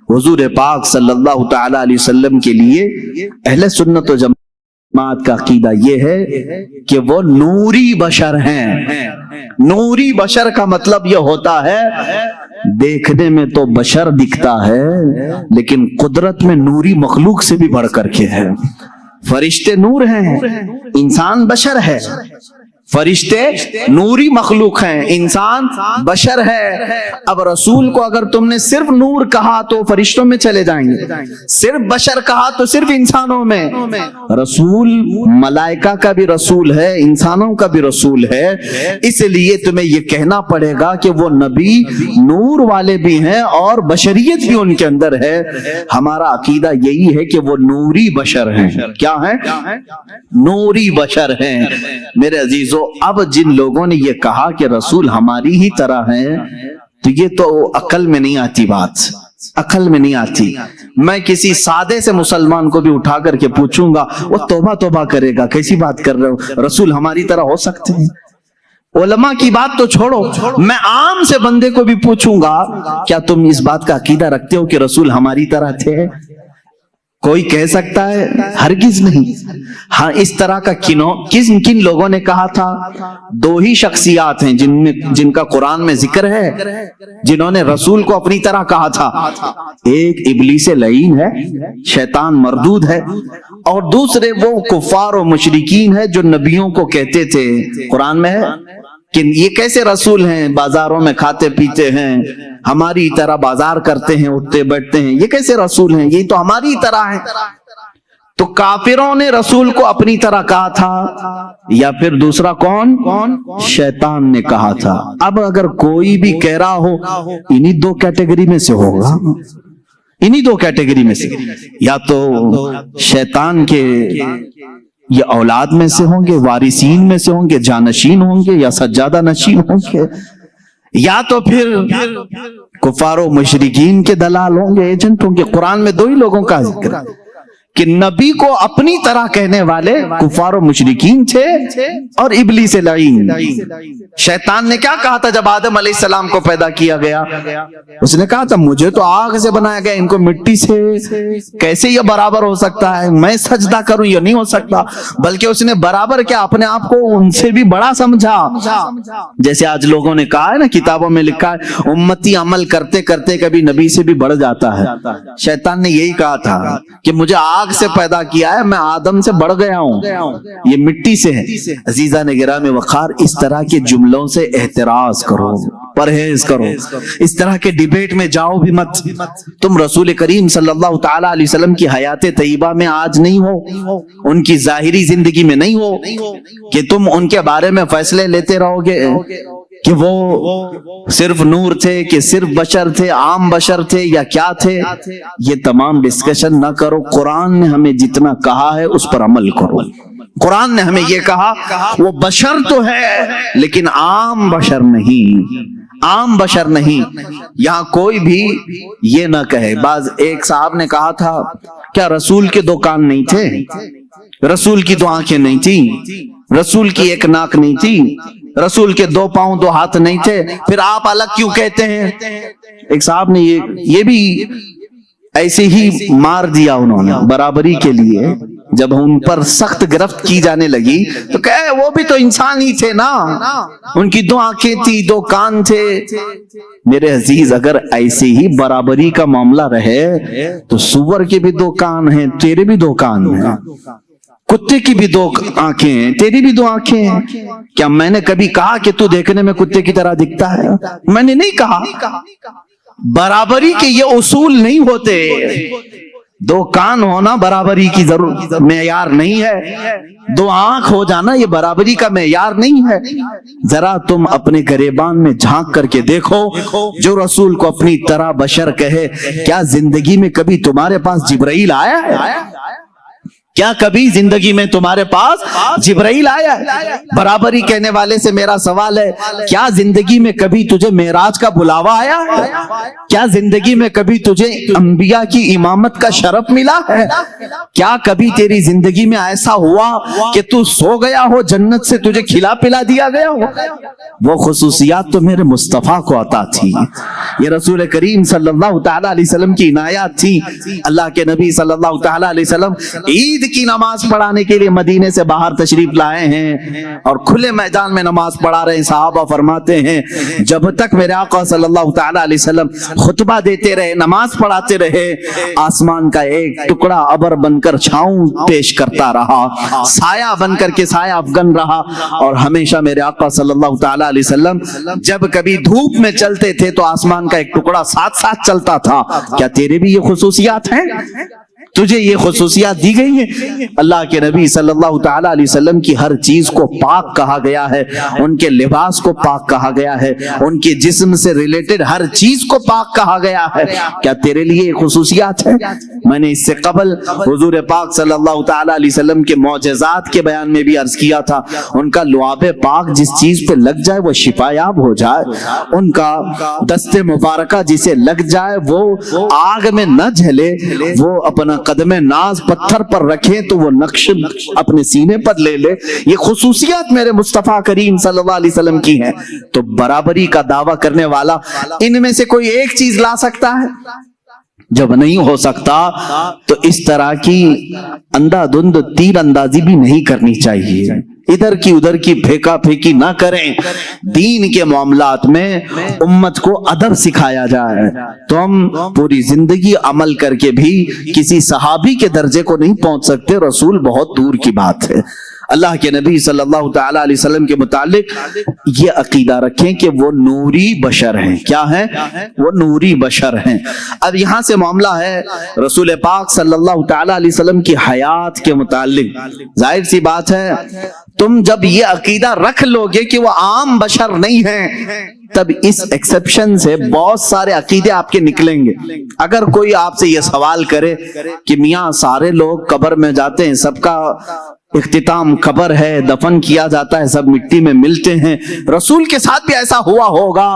حضور پاک صلی اللہ تعالی علیہ وسلم کے لیے اہل سنت و جماعت کا عقیدہ یہ ہے کہ وہ نوری بشر ہیں۔ نوری بشر کا مطلب یہ ہوتا ہے دیکھنے میں تو بشر دکھتا ہے لیکن قدرت میں نوری مخلوق سے بھی بڑھ کر کے ہے۔ فرشتے نور ہیں، انسان بشر ہے۔ فرشتے نوری مخلوق ہیں، انسان بشر ہے۔ اب رسول کو اگر تم نے صرف نور کہا تو فرشتوں میں چلے جائیں گے، صرف بشر کہا تو صرف انسانوں میں۔ رسول ملائکہ کا بھی رسول ہے، انسانوں کا بھی رسول ہے، اس لیے تمہیں یہ کہنا پڑے گا کہ وہ نبی نور والے بھی ہیں اور بشریت بھی ان کے اندر ہے۔ ہمارا عقیدہ یہی ہے کہ وہ نوری بشر ہیں۔ کیا ہیں؟ نوری بشر ہیں۔ میرے عزیزو، اب جن لوگوں نے یہ کہا کہ رسول ہماری ہی طرح ہیں تو یہ تو عقل میں نہیں آتی، بات عقل میں نہیں آتی۔ میں کسی سادے سے مسلمان کو بھی اٹھا کر کے پوچھوں گا، وہ توبہ توبہ کرے گا، کیسی بات کر رہے ہو، رسول ہماری طرح ہو سکتے ہیں؟ علماء کی بات تو چھوڑو، میں عام سے بندے کو بھی پوچھوں گا کیا تم اس بات کا عقیدہ رکھتے ہو کہ رسول ہماری طرح تھے؟ کوئی کہہ سکتا ہے؟ ہرگز نہیں۔ ہاں، اس طرح کا کن لوگوں نے کہا تھا؟ دو ہی شخصیات ہیں جن کا قرآن میں ذکر ہے جنہوں نے رسول کو اپنی طرح کہا تھا۔ ایک ابلیس لعین ہے، شیطان مردود ہے، اور دوسرے وہ کفار و مشرکین ہے جو نبیوں کو کہتے تھے، قرآن میں ہے کہ یہ کیسے رسول ہیں، بازاروں میں کھاتے پیتے ہیں، ہماری طرح بازار کرتے ہیں، اٹھتے بیٹھتے ہیں، یہ کیسے رسول ہیں، یہ تو ہماری طرح ہیں۔ تو کافروں نے رسول کو اپنی طرح کہا تھا، یا پھر دوسرا کون؟ شیطان نے کہا تھا۔ اب اگر کوئی بھی کہہ رہا ہو، انہی دو کیٹیگری میں سے ہوگا، انہی دو کیٹیگری میں سے، یا تو شیطان کے یہ اولاد میں سے ہوں گے، وارثین میں سے ہوں گے، جانشین ہوں گے، یا سجادہ نشین ہوں گے، یا تو پھر کفار و مشرکین کے دلال ہوں گے، ایجنٹ ہوں گے۔ قرآن میں دو ہی لوگوں کا ذکر ہے کہ نبی کو اپنی طرح کہنے والے کفار و مشرکین تھے اور ابلیس لعین۔ شیطان نے کیا کہا تھا جب آدم علیہ السلام کو پیدا کیا گیا؟ اس نے کہا تھا مجھے تو آگ سے بنایا گیا، ان کو مٹی سے کیسے یہ برابر ہو سکتا ہے، میں سجدہ کروں یہ نہیں ہو سکتا۔ بلکہ اس نے برابر کیا، اپنے آپ کو ان سے بھی بڑا سمجھا۔ جیسے آج لوگوں نے کہا ہے نا، کتابوں میں لکھا ہے امتی عمل کرتے کرتے کبھی نبی سے بھی بڑھ جاتا ہے۔ شیطان نے یہی کہا تھا کہ مجھے آگ سے پیدا کیا ہے، میں آدم سے بڑھ گیا ہوں، یہ مٹی سے ہے۔ عزیزان گرامی وقار، اس طرح کے جملوں سے احتراز کرو، پرہیز کرو، اس طرح کے ڈیبیٹ میں جاؤ بھی مت۔ تم رسول کریم صلی اللہ تعالی علیہ وسلم کی حیات طیبہ میں آج نہیں ہو، ان کی ظاہری زندگی میں نہیں ہو کہ تم ان کے بارے میں فیصلے لیتے رہو گے کہ وہ صرف نور تھے، کہ صرف بشر تھے، عام بشر تھے، یا کیا تھے۔ یہ تمام ڈسکشن نہ کرو، قرآن نے ہمیں جتنا کہا ہے اس پر عمل کرو۔ قرآن نے ہمیں یہ کہا وہ بشر تو ہے لیکن عام بشر نہیں، عام بشر نہیں۔ یہاں کوئی بھی یہ نہ کہے، ایک صاحب نے کہا تھا کیا رسول کے دو کان نہیں تھے، رسول کی دو آنکھیں نہیں تھی، رسول کی ایک ناک نہیں تھی، رسول کے دو پاؤں دو ہاتھ نہیں تھے، پھر آپ الگ کیوں کہتے ہیں؟ ایک صاحب نے یہ بھی ایسے ہی مار دیا انہوں نے برابری کے لیے، جب ان پر سخت گرفت کی جانے لگی تو کہے وہ بھی تو انسان ہی تھے نا، ان کی دو آنکھیں تھی، دو کان تھے۔ میرے عزیز، اگر ایسے ہی برابری کا معاملہ رہے تو سور کے بھی دو کان ہیں، تیرے بھی دو کان ہیں، کتے کی بھی دو آنکھیں ہیں، تیری بھی دو آنکھیں ہیں۔ کیا میں نے کبھی کہا کہ تو دیکھنے میں کتے کی طرح دکھتا ہے؟ میں نے نہیں کہا۔ برابری کے یہ اصول نہیں ہوتے، دو کان ہونا برابری کی ضرورت معیار نہیں ہے، دو آنکھ ہو جانا یہ برابری کا معیار نہیں ہے۔ ذرا تم اپنے گریبان میں جھانک کر کے دیکھو، جو رسول کو اپنی طرح بشر کہے، کیا زندگی میں کبھی تمہارے پاس جبرائیل آیا ہے؟ کیا کبھی زندگی میں تمہارے پاس جبرائیل آیا ہے؟ برابری کہنے والے سے میرا سوال ہے، کیا زندگی میں کبھی تجھے معراج کا بلاوا آیا ہے؟ کیا زندگی میں کبھی تجھے انبیاء کی امامت کا شرف ملا ہے؟ کیا کبھی تیری زندگی میں ایسا ہوا کہ تو سو گیا ہو، جنت سے تجھے کھلا پلا دیا گیا ہو؟ وہ خصوصیات تو میرے مصطفیٰ کو عطا تھی، یہ رسول کریم صلی اللہ تعالی علیہ وسلم کی عنایات تھی۔ اللہ کے نبی صلی اللہ تعالی علیہ وسلم عید کی نماز پڑھانے کے لیے مدینے سے باہر تشریف لائے ہیں اور کھلے میدان میں نماز پڑھا رہے ہیں۔ صحابہ فرماتے ہیں جب تک میرے آقا صلی اللہ تعالی علیہ وسلم خطبہ دیتے رہے، نماز پڑھاتے رہے، آسمان کا ایک ٹکڑا ابر بن کر چھاؤں پیش کرتا رہا، سایہ بن کر کے سایہ افغن رہا، اور ہمیشہ میرے آقا صلی اللہ تعالی علیہ وسلم جب کبھی دھوپ میں چلتے تھے تو آسمان کا ایک ٹکڑا ساتھ ساتھ چلتا تھا۔ کیا تیرے بھی یہ خصوصیات ہیں؟ تجھے یہ خصوصیات دی گئی ہیں؟ اللہ کے نبی صلی اللہ تعالی علیہ وسلم کی ہر چیز کو پاک کہا گیا ہے، ان کے لباس کو پاک کہا گیا ہے، ان کے جسم سے ریلیٹڈ ہر چیز کو پاک کہا گیا ہے۔ کیا تیرے لیے یہ خصوصیات ہیں؟ میں نے اس سے قبل حضور پاک صلی اللہ تعالی علیہ وسلم کے معجزات کے بیان میں بھی عرض کیا تھا، ان کا لعاب پاک جس چیز پہ لگ جائے وہ شفا یاب ہو جائے، ان کا دست مبارکہ جسے لگ جائے وہ آگ میں نہ جھلے، وہ اپنا قدم ناز پتھر پر رکھیں تو وہ نقش اپنے سینے پر لے لے۔ یہ خصوصیات میرے مصطفیٰ کریم صلی اللہ علیہ وسلم کی ہیں۔ تو برابری کا دعویٰ کرنے والا ان میں سے کوئی ایک چیز لا سکتا ہے؟ جب نہیں ہو سکتا تو اس طرح کی اندھا دھند تیر اندازی بھی نہیں کرنی چاہیے، ادھر کی ادھر کی پھینکا پھینکی نہ کریں۔ دین کے معاملات میں امت کو ادب سکھایا جائے تو ہم پوری زندگی عمل کر کے بھی کسی صحابی کے درجے کو نہیں پہنچ سکتے، رسول بہت دور کی بات ہے۔ اللہ کے نبی صلی اللہ تعالی علیہ وسلم کے متعلق یہ عقیدہ رکھیں کہ وہ نوری بشر ہیں۔ کیا ہیں؟ وہ نوری بشر ہیں۔ اب یہاں سے معاملہ ہے رسول پاک صلی اللہ تعالی علیہ وسلم کی حیات کے متعلق۔ ظاہر سی بات ہے تم جب یہ عقیدہ رکھ لو گے کہ وہ عام بشر نہیں ہیں، تب اس ایکسپشن سے بہت سارے عقیدے آپ کے نکلیں گے۔ اگر کوئی آپ سے یہ سوال کرے کہ میاں سارے لوگ قبر میں جاتے ہیں، سب کا اختتام قبر ہے، دفن کیا جاتا ہے، سب مٹی میں ملتے ہیں، رسول کے ساتھ بھی ایسا ہوا ہوگا،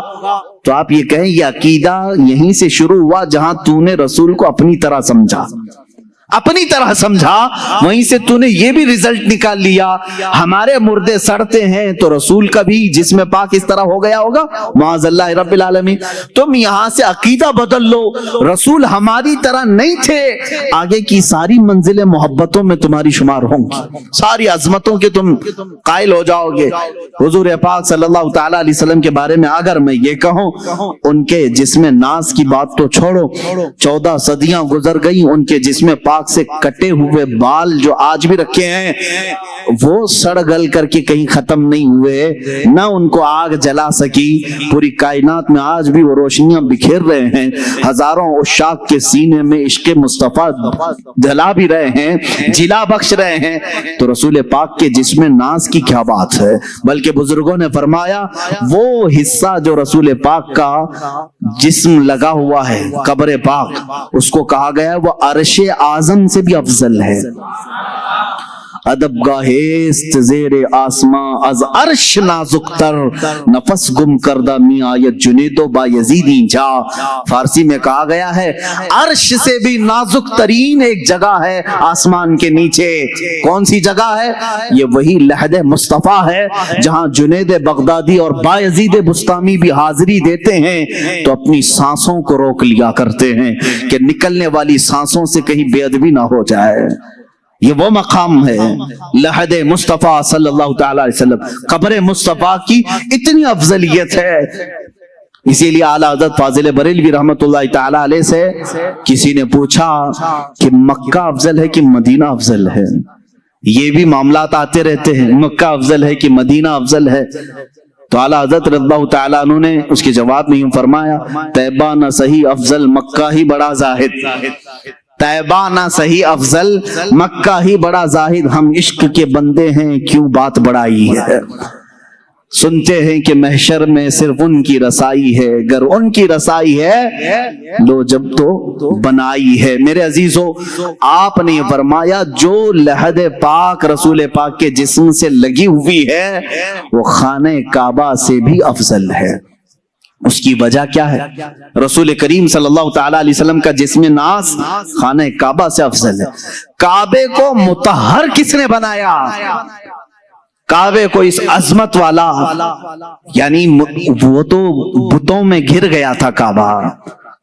تو آپ یہ کہیں یہ عقیدہ یہیں سے شروع ہوا جہاں تو نے رسول کو اپنی طرح سمجھا، اپنی طرح سمجھا، وہیں سے تو نے یہ بھی ریزلٹ نکال لیا ہمارے مردے سڑتے ہیں تو رسول کا بھی جسم پاک اس طرح ہو گیا ہوگا، معاذ اللہ رب العالمین۔ تم یہاں سے عقیدہ بدل لو، رسول ہماری طرح نہیں تھے، آگے کی ساری منزلیں محبتوں میں تمہاری شمار ہوں گی، ساری عظمتوں کے تم قائل ہو جاؤ گے۔ حضور پاک صلی اللہ تعالی علیہ وسلم کے بارے میں اگر میں یہ کہوں، ان کے جسم ناز کی بات تو چھوڑو، 14 صدیاں گزر گئی، ان کے جسم پاک سے کٹے ہوئے بال جو آج بھی رکھے ہیں وہ سڑ گل کر کے کہیں ختم نہیں ہوئے، نہ ان کو آگ جلا سکی، پوری کائنات میں آج بھی وہ روشنیاں بکھیر رہے ہیں، ہزاروں عشاق کے سینے میں عشق مصطفیٰ جلا بھی رہے ہیں، جلا بخش رہے ہیں، تو رسول پاک کے جسم ناز کی کیا بات ہے۔ بلکہ بزرگوں نے فرمایا وہ حصہ جو رسول پاک کا جسم لگا ہوا ہے قبر پاک، اس کو کہا گیا ہے وہ عرش اعظم سے بھی افضل ہے۔ ادب گاہست زیر آسماں از عرش نازک تر، نفس گم کردہ می آیت جنید و بایزیدی جا۔ فارسی میں کہا گیا ہے عرش سے بھی نازک ترین ایک جگہ ہے آسمان کے نیچے۔ کون سی جگہ ہے؟ یہ وہی لحد مصطفیٰ ہے جہاں جنید بغدادی اور بایزید بسطامی بھی حاضری دیتے ہیں تو اپنی سانسوں کو روک لیا کرتے ہیں کہ نکلنے والی سانسوں سے کہیں بے ادبی نہ ہو جائے۔ یہ وہ مقام ہے لحد مصطفیٰ صلی اللہ تعالی علیہ وسلم، قبر مصطفیٰ کی اتنی افضلیت ہے۔ اسی لیے اعلیٰ حضرت فاضل بریلوی رحمت اللہ تعالی علیہ سے کسی نے پوچھا کہ مکہ افضل ہے کہ مدینہ افضل ہے؟ یہ بھی معاملات آتے رہتے ہیں، مکہ افضل ہے کہ مدینہ افضل ہے؟ تو اعلیٰ حضرت رضی اللہ تعالیٰ عنہ نے اس کے جواب میں یوں فرمایا طیبہ نہ صحیح افضل مکہ ہی بڑا زاہد، طیبہ نہ صحیح افضل مکہ ہی بڑا زاہد، ہم عشق کے بندے ہیں کیوں بات بڑائی ہے۔ سنتے ہیں کہ محشر میں صرف ان کی رسائی ہے، اگر ان کی رسائی ہے لو جب تو بنائی ہے۔ میرے عزیزو، آپ نے فرمایا جو لحد پاک رسول پاک کے جسم سے لگی ہوئی ہے وہ خانہ کعبہ سے بھی افضل ہے۔ اس کی وجہ کیا ہے؟ رسول کریم صلی اللہ تعالی علیہ وسلم کا جسم ناز خانہ کعبہ سے افضل ہے۔ کعبے کو مطہر کس نے بنایا؟ کعبے کو اس عظمت والا، یعنی وہ تو بتوں میں گھر گیا تھا کعبہ،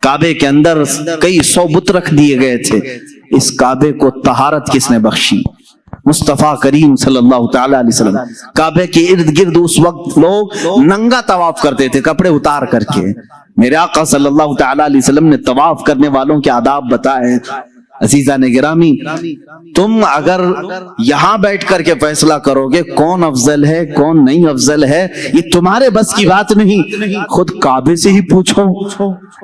کعبے کے اندر کئی 100 بت رکھ دیے گئے تھے، اس کعبے کو طہارت کس نے بخشی؟ مصطفیٰ کریم صلی اللہ تعالی علیہ وسلم۔ کعبے کے ارد گرد اس وقت لوگ ننگا طواف کرتے تھے، کپڑے اتار کر کے۔ میرے آقا صلی اللہ تعالی علیہ وسلم نے طواف کرنے والوں کے آداب بتائے۔ عزیزان گرامی، تم اگر یہاں بیٹھ کر کے فیصلہ کرو گے کون افضل ہے کون نہیں افضل ہے، یہ تمہارے بس کی بات نہیں، خود کعبے سے ہی پوچھو۔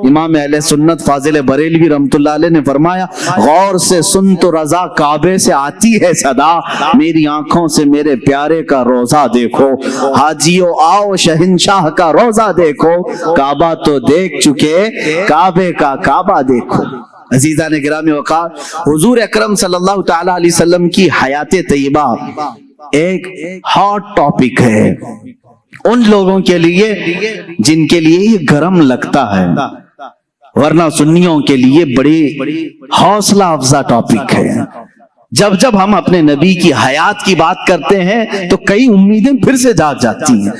امام اہل سنت فاضل بریلوی رحمت اللہ علیہ نے فرمایا، غور سے سن تو رضا کعبے سے آتی ہے صدا، میری آنکھوں سے میرے پیارے کا روزہ دیکھو، حاجیو آؤ شہنشاہ کا روزہ دیکھو، کعبہ تو دیکھ چکے کعبے کا کعبہ دیکھو۔ عزیزان گرامی وقار، حضور اکرم صلی اللہ تعالی علیہ وسلم کی حیات طیبہ ایک ہاٹ ٹاپک ہے ان لوگوں کے لیے جن کے لیے یہ گرم لگتا ہے، ورنہ سنیوں کے لیے بڑی حوصلہ افزا ٹاپک ہے۔ جب جب ہم اپنے نبی کی حیات کی بات کرتے ہیں تو کئی امیدیں پھر سے جاگ جاتی ہیں۔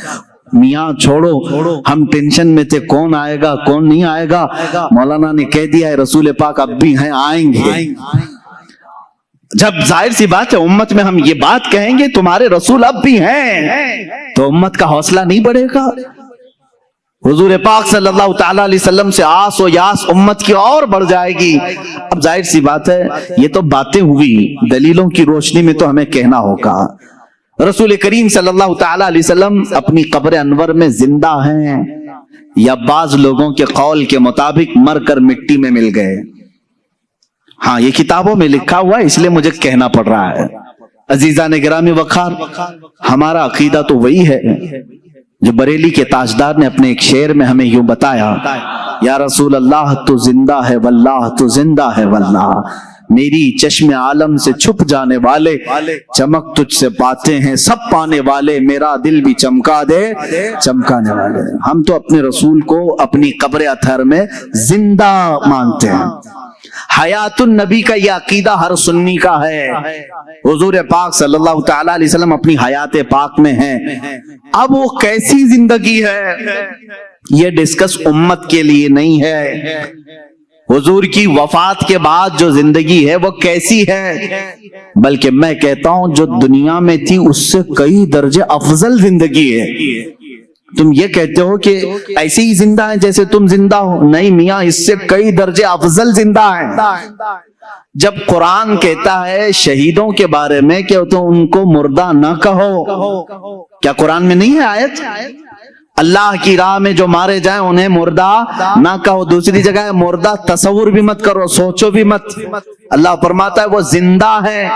میاں چھوڑو، ہم ٹینشن میں تھے کون آئے گا کون نہیں آئے گا، مولانا نے کہہ دیا ہے رسول پاک اب بھی ہیں، آئیں گے۔ جب ظاہر سی بات ہے امت میں ہم یہ بات کہیں گے تمہارے رسول اب بھی ہیں، تو امت کا حوصلہ نہیں بڑھے گا؟ حضور پاک صلی اللہ تعالی علیہ وسلم سے آس و یاس امت کی اور بڑھ جائے گی۔ اب ظاہر سی بات ہے یہ تو باتیں ہوئی، دلیلوں کی روشنی میں تو ہمیں کہنا ہوگا۔ رسول کریم صلی اللہ تعالی علیہ وسلم اپنی قبر انور میں زندہ ہیں یا بعض لوگوں کے قول کے مطابق مر کر مٹی میں مل گئے؟ ہاں یہ کتابوں میں لکھا ہوا ہے، اس لیے مجھے کہنا پڑ رہا ہے۔ عزیزان گرامی وقار، ہمارا عقیدہ تو وہی ہے جو بریلی کے تاجدار نے اپنے ایک شعر میں ہمیں یوں بتایا، یا رسول اللہ تو زندہ ہے واللہ تو زندہ ہے واللہ، میری چشم عالم سے چھپ جانے والے چمک تجھ سے پاتے ہیں سب پانے والے، میرا دل بھی چمکا دے چمکانے والے۔ ہم تو اپنے رسول کو اپنی قبر اطہر میں زندہ مانتے ہیں۔ حیات النبی کا یہ عقیدہ ہر سنی کا ہے۔ حضور پاک صلی اللہ تعالی علیہ وسلم اپنی حیات پاک میں ہیں، اب وہ کیسی زندگی ہے یہ ڈسکس امت کے لیے نہیں ہے، حضور کی وفات کے بعد جو زندگی ہے وہ کیسی ہے، بلکہ میں کہتا ہوں جو دنیا میں تھی اس سے کئی درجے افضل زندگی ہے۔ تم یہ کہتے ہو کہ ایسے ہی زندہ ہیں جیسے تم زندہ ہو، نہیں میاں، اس سے کئی درجے افضل زندہ ہیں۔ جب قرآن کہتا ہے شہیدوں کے بارے میں کہ تو ان کو مردہ نہ کہو، کیا قرآن میں نہیں ہے آیت؟ اللہ کی راہ میں جو مارے جائیں انہیں مردہ نہ کہو۔ دوسری جگہ ہے مردہ تصور بھی مت کرو، سوچو بھی مت۔ اللہ فرماتا ہے وہ زندہ ہے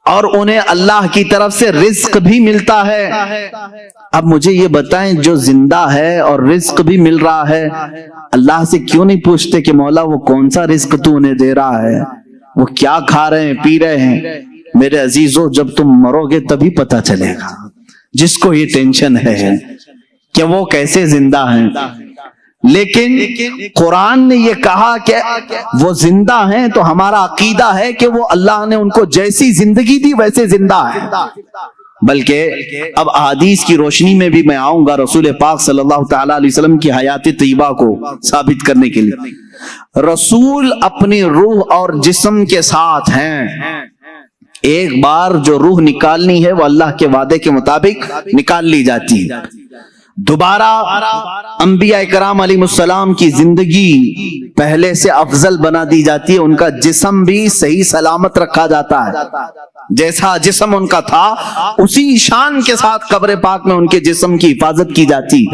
اور انہیں اللہ کی طرف سے رزق بھی ملتا ہے۔ اب مجھے یہ بتائیں جو زندہ ہے اور رزق بھی مل رہا ہے، اللہ سے کیوں نہیں پوچھتے کہ مولا وہ کون سا رزق تو انہیں دے رہا ہے، وہ کیا کھا رہے ہیں پی رہے ہیں؟ میرے عزیزو جب تم مرو گے تبھی پتہ چلے گا۔ جس کو یہ ٹینشن ہے کہ وہ کیسے زندہ ہیں، لیکن قرآن نے یہ کہا کہ وہ زندہ ہیں تو ہمارا عقیدہ ہے کہ وہ اللہ نے ان کو جیسی زندگی دی ویسے زندہ ہے۔ بلکہ اب احادیث کی روشنی میں بھی میں آؤں گا رسول پاک صلی اللہ تعالی علیہ وسلم کی حیات طیبہ کو ثابت کرنے کے لیے۔ رسول اپنی روح اور جسم کے ساتھ ہیں، ایک بار جو روح نکالنی ہے وہ اللہ کے وعدے کے مطابق نکال لی جاتی ہے، دوبارہ انبیاء کرام علیہ السلام کی زندگی پہلے سے افضل بنا دی جاتی ہے، ان کا جسم بھی صحیح سلامت رکھا جاتا ہے، جیسا جسم ان کا تھا اسی شان کے ساتھ قبر پاک میں ان کے جسم کی حفاظت کی جاتی۔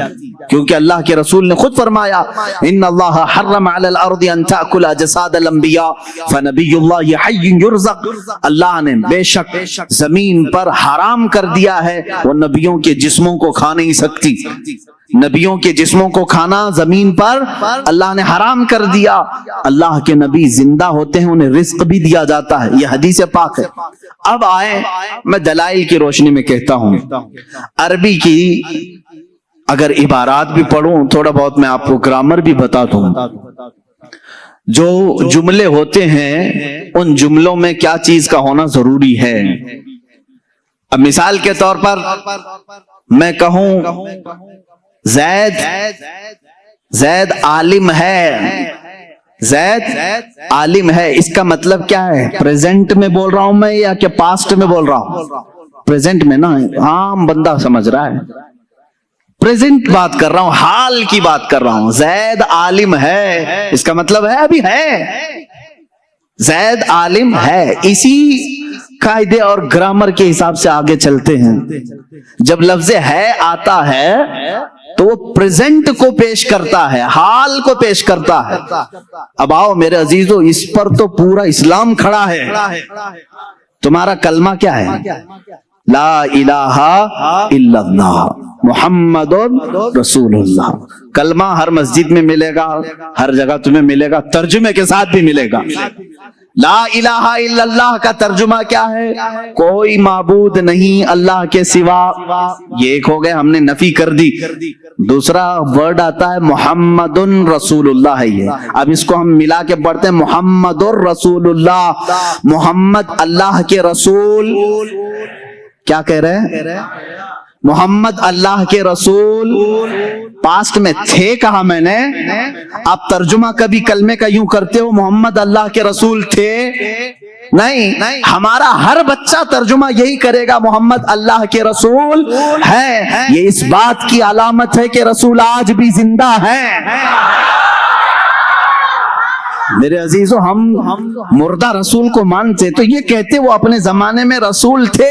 کیونکہ اللہ کے رسول نے خود فرمایا ان اللہ حرم علی الارض ان تاکل اجساد الانبیاء فنبی اللہ حی یرزق، اللہ نے بے شک زمین پر حرام کر دیا ہے وہ نبیوں کے جسموں کو کھا نہیں سکتی، نبیوں کے جسموں کو کھانا زمین پر اللہ نے حرام کر دیا۔ اللہ کے نبی زندہ ہوتے ہیں، انہیں رزق بھی دیا جاتا ہے، یہ حدیث پاک ہے۔ اب آئیں، میں دلائل کی روشنی میں کہتا ہوں، عربی کی اگر عبارات بھی پڑھوں، تھوڑا بہت میں آپ کو گرامر بھی بتا دوں، جو جملے ہوتے ہیں ان جملوں میں کیا چیز کا ہونا ضروری ہے۔ اب مثال کے طور پر میں کہوں زید عالم ہے، زید عالم ہے، اس کا مطلب کیا ہے؟ پریزنٹ میں بول رہا ہوں میں یا کہ پاسٹ میں بول رہا ہوں؟ پریزنٹ میں نا، عام بندہ سمجھ رہا ہے، پریزنٹ بات کر رہا ہوں، حال کی بات کر رہا ہوں۔ زید عالم ہے، اس کا مطلب ہے ابھی ہے، زید عالم ہے۔ اسی قاعدے اور گرامر کے حساب سے آگے چلتے ہیں۔ جب لفظ ہے آتا ہے تو وہ پریزنٹ کو پیش کرتا ہے، حال کو پیش کرتا ہے۔ اب آؤ میرے عزیزو، اس پر تو پورا اسلام کھڑا ہے۔ تمہارا کلمہ کیا ہے؟ لا الہ الا اللہ محمد رسول اللہ۔ کلمہ ہر مسجد میں ملے گا، ہر جگہ تمہیں ملے گا، ترجمے کے ساتھ بھی ملے گا۔ لا الہ الا اللہ کا ترجمہ کیا ہے؟ کوئی معبود نہیں اللہ کے سوا، یہ ایک ہو گئے، ہم نے نفی کر دی۔ دوسرا ورڈ آتا ہے محمد رسول اللہ ہے، یہ اب اس کو ہم ملا کے پڑھتے ہیں محمد رسول اللہ، محمد اللہ کے رسول۔ کیا کہہ رہے ہیں؟ محمد اللہ کے رسول، پاسٹ میں تھے کہا میں نے، آپ ترجمہ کبھی کلمے کا یوں کرتے ہو محمد اللہ کے رسول تھے؟ نہیں، ہمارا ہر بچہ ترجمہ یہی کرے گا محمد اللہ کے رسول ہے۔ یہ اس بات کی علامت ہے کہ رسول آج بھی زندہ ہے۔ میرے عزیزو، ہم مردہ رسول کو مانتے تو یہ کہتے وہ اپنے زمانے میں رسول تھے،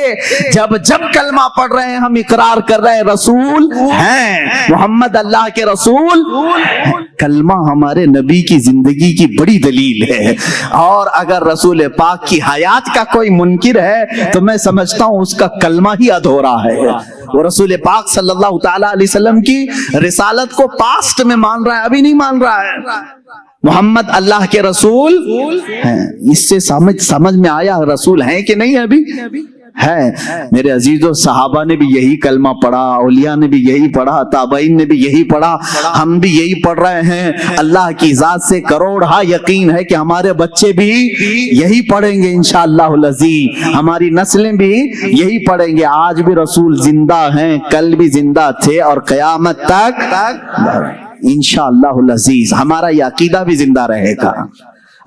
جب کلمہ پڑھ رہے ہیں ہم اقرار کر رہے ہیں رسول ہیں، محمد اللہ کے رسول۔ کلمہ ہمارے نبی کی زندگی کی بڑی دلیل ہے، اور اگر رسول پاک کی حیات کا کوئی منکر ہے تو میں سمجھتا ہوں اس کا کلمہ ہی ادھورا ہے۔ وہ رسول پاک صلی اللہ تعالی علیہ وسلم کی رسالت کو پاسٹ میں مان رہا ہے، ابھی نہیں مان رہا ہے۔ محمد اللہ کے رسول ہیں، اس سے سمجھ میں آیا رسول ہیں کہ نہیں ابھی ہے۔ میرے عزیزو، صحابہ نے بھی یہی کلمہ پڑھا، اولیاء نے بھی یہی پڑھا، تابعین نے بھی یہی پڑھا، ہم بھی یہی پڑھ رہے ہیں۔ اللہ کی ذات سے کروڑہا یقین ہے کہ ہمارے بچے بھی یہی پڑھیں گے انشاءاللہ العزیز، ہماری نسلیں بھی یہی پڑھیں گے۔ آج بھی رسول زندہ ہیں، کل بھی زندہ تھے، اور قیامت تک انشاءاللہ العزیز ہمارا یہ عقیدہ بھی زندہ رہے گا۔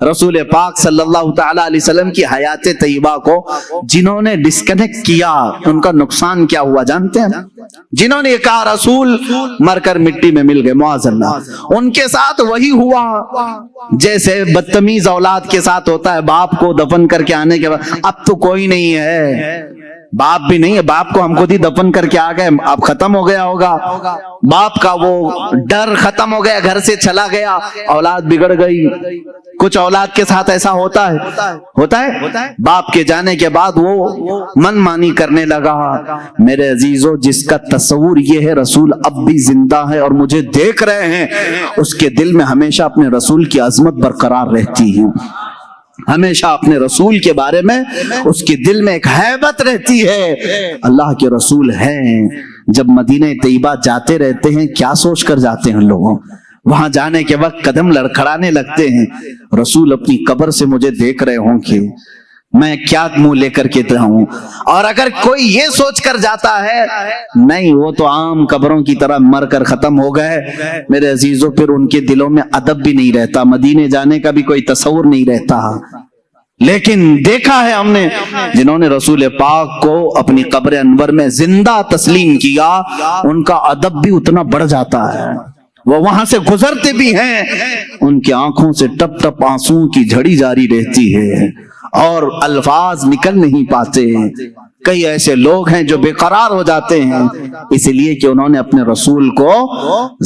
رسول پاک صلی اللہ تعالی علیہ وسلم کی حیات طیبہ کو جنہوں نے ڈسکنیکٹ کیا ان کا نقصان کیا ہوا جانتے ہیں؟ جنہوں نے کہا رسول مر کر مٹی میں مل گئے، معاذ اللہ، ان کے ساتھ وہی ہوا جیسے بدتمیز اولاد کے ساتھ ہوتا ہے۔ باپ کو دفن کر کے آنے کے بعد اب تو کوئی نہیں ہے، باپ بھی نہیں ہے، باپ کو ہم خود ہی دفن کر کے آ گئے، اب ختم ہو گیا ہوگا، باپ کا وہ ڈر ختم ہو گیا، گھر سے چلا گیا، اولاد بگڑ گئی۔ کچھ اولاد کے ساتھ ایسا ہوتا ہے باپ کے جانے کے بعد وہ من مانی کرنے لگا۔ میرے عزیزو، جس کا تصور یہ ہے رسول اب بھی زندہ ہے اور مجھے دیکھ رہے ہیں، اس کے دل میں ہمیشہ اپنے رسول کی عظمت برقرار رہتی ہے، ہمیشہ اپنے رسول کے بارے میں اس کے دل میں ایک ہیبت رہتی ہے۔ اللہ کے رسول ہیں، جب مدینہ طیبہ جاتے رہتے ہیں کیا سوچ کر جاتے ہیں لوگوں، وہاں جانے کے وقت قدم لڑکھڑانے لگتے ہیں، رسول اپنی قبر سے مجھے دیکھ رہے ہوں کہ میں کیا منہ لے کر کے رہوں۔ اور اگر کوئی یہ سوچ کر جاتا ہے نہیں وہ تو عام قبروں کی طرح مر کر ختم ہو گئے، میرے عزیزوں پھر ان کے دلوں میں ادب بھی نہیں رہتا، مدینے جانے کا بھی کوئی تصور نہیں رہتا۔ لیکن دیکھا ہے ہم نے جنہوں نے رسول پاک کو اپنی قبر انور میں زندہ تسلیم کیا، ان کا ادب بھی اتنا بڑھ جاتا ہے، وہ وہاں سے گزرتے بھی ہیں، ان کی آنکھوں سے ٹپ ٹپ آنسوں کی جھڑی جاری رہتی ہے اور الفاظ نکل نہیں پاتے۔ کئی ایسے لوگ ہیں جو بے قرار ہو جاتے ہیں اس لیے کہ انہوں نے اپنے رسول کو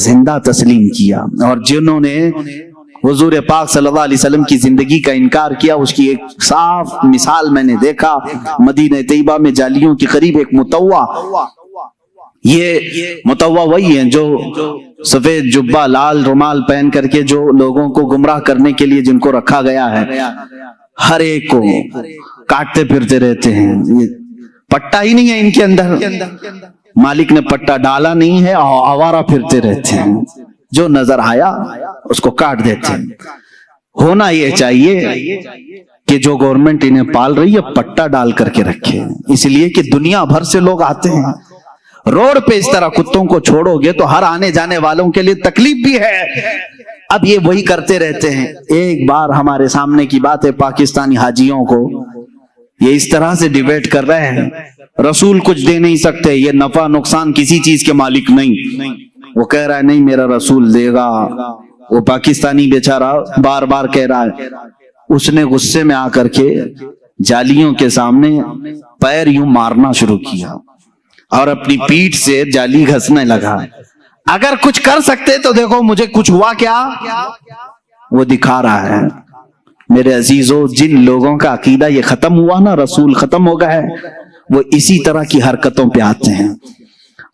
زندہ تسلیم کیا، اور جنہوں نے حضور پاک صلی اللہ علیہ وسلم کی زندگی کا انکار کیا اس کی ایک صاف مثال میں نے دیکھا مدینہ طیبہ میں جالیوں کے قریب ایک متوع، یہ متوع وہی ہیں جو سفید جبہ لال رومال پہن کر کے جو لوگوں کو گمراہ کرنے کے لیے جن کو رکھا گیا ہے، ہر ایک کو کاٹتے پھرتے رہتے ہیں، یہ پٹا ہی نہیں ہے ان کے اندر، مالک نے پٹا ڈالا نہیں ہے، آوارہ پھرتے رہتے ہیں، جو نظر آیا اس کو کاٹ دیتے ہیں۔ ہونا یہ چاہیے کہ جو گورنمنٹ انہیں پال رہی ہے پٹا ڈال کر کے رکھے، اس لیے کہ دنیا بھر سے لوگ آتے ہیں، روڈ پہ اس طرح کتوں کو چھوڑو گے تو ہر آنے جانے والوں کے لیے تکلیف بھی ہے۔ اب یہ وہی کرتے رہتے ہیں۔ ایک بار ہمارے سامنے کی بات ہے، پاکستانی حاجیوں کو یہ اس طرح سے ڈیبیٹ کر رہے ہیں، رسول کچھ دے نہیں سکتے، یہ نفع نقصان کسی چیز کے مالک نہیں، وہ کہہ رہا ہے نہیں میرا رسول دے گا، وہ پاکستانی بیچارہ بار بار کہہ رہا ہے۔ اس نے غصے میں آ کر کے جالیوں کے سامنے پیر یوں مارنا شروع کیا اور اپنی پیٹھ سے جالی گھسنے لگا، اگر کچھ کر سکتے تو دیکھو مجھے کچھ ہوا کیا، وہ دکھا رہا ہے۔ میرے عزیزو، جن لوگوں کا عقیدہ یہ ختم ہوا نا، رسول ختم ہو گئے، وہ اسی طرح کی حرکتوں پہ آتے ہیں،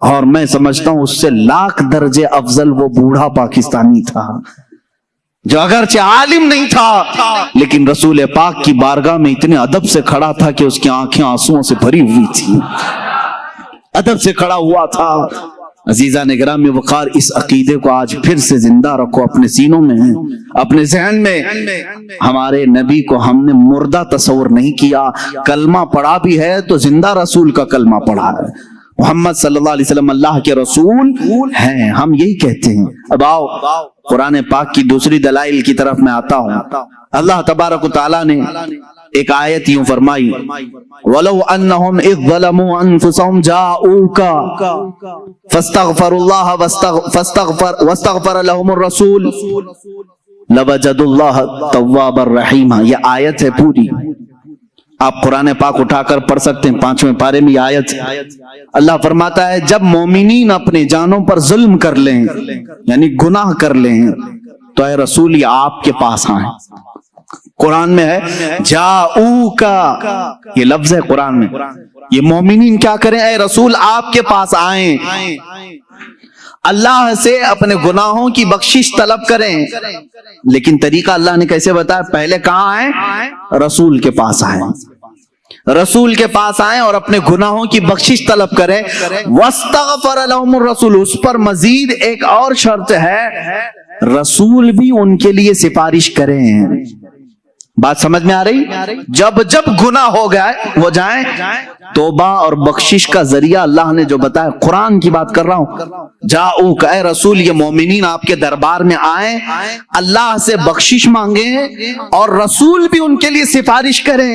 اور میں سمجھتا ہوں اس سے لاکھ درجے افضل وہ بوڑھا پاکستانی تھا جو اگرچہ عالم نہیں تھا لیکن رسول پاک کی بارگاہ میں اتنے ادب سے کھڑا تھا کہ اس کی آنکھیں آنسوؤں سے بھری ہوئی تھی، ادب سے کھڑا ہوا تھا۔ عزیزان گرامی وقار، اس عقیدے کو آج پھر سے زندہ رکھو اپنے سینوں میں، اپنے ذہن میں۔ ہمارے نبی کو ہم نے مردہ تصور نہیں کیا، کلمہ پڑھا بھی ہے تو زندہ رسول کا کلمہ پڑھا ہے۔ محمد صلی اللہ علیہ وسلم اللہ کے رسول ہیں، ہم یہی کہتے ہیں۔ اب آؤ قرآن پاک کی دوسری دلائل کی طرف میں آتا ہوں۔ اللہ تبارک و تعالیٰ نے ایک آیت یوں فرمائی، وَلَوْ أَنَّهُمْ إِذْ ظَلَمُوا أَنفُسَهُمْ جَاءُوكَ فَاسْتَغْفَرُوا اللَّهَ وَاسْتَغْفَرَ لَهُمُ الرَّسُولُ لَوَجَدُوا اللَّهَ تَوَّابًا رَحِيمًا۔ یہ آیت ہے پوری، آپ قرآن پاک اٹھا کر پڑھ سکتے ہیں، 5ویں پارے میں یہ آیت ہے۔ اللہ فرماتا ہے جب مومنین اپنے جانوں پر ظلم کر لیں، یعنی گناہ کر لیں، تو اے رسول یہ آپ کے پاس آئیں۔ قرآن میں ہے جاؤکا، یہ لفظ ہے قرآن میں، یہ مومنین کیا کریں؟ اے رسول آپ کے پاس آئیں، اللہ سے اپنے گناہوں کی بخشش طلب کریں۔ لیکن طریقہ اللہ نے کیسے بتایا؟ پہلے کہاں آئیں؟ رسول کے پاس آئیں، رسول کے پاس آئیں اور اپنے گناہوں کی بخشش طلب کریں۔ واستغفر لهم الرسول، اس پر مزید ایک اور شرط ہے، رسول بھی ان کے لیے سفارش کریں۔ بات سمجھ میں آ رہی؟ جب جب گناہ ہو گئے وہ جائیں، توبہ اور بخشش کا ذریعہ اللہ نے جو بتایا، قرآن کی بات کر رہا ہوں، جاؤ کہ اے رسول یہ مومنین آپ کے دربار میں آئیں، اللہ سے بخشش مانگیں اور رسول بھی ان کے لیے سفارش کریں،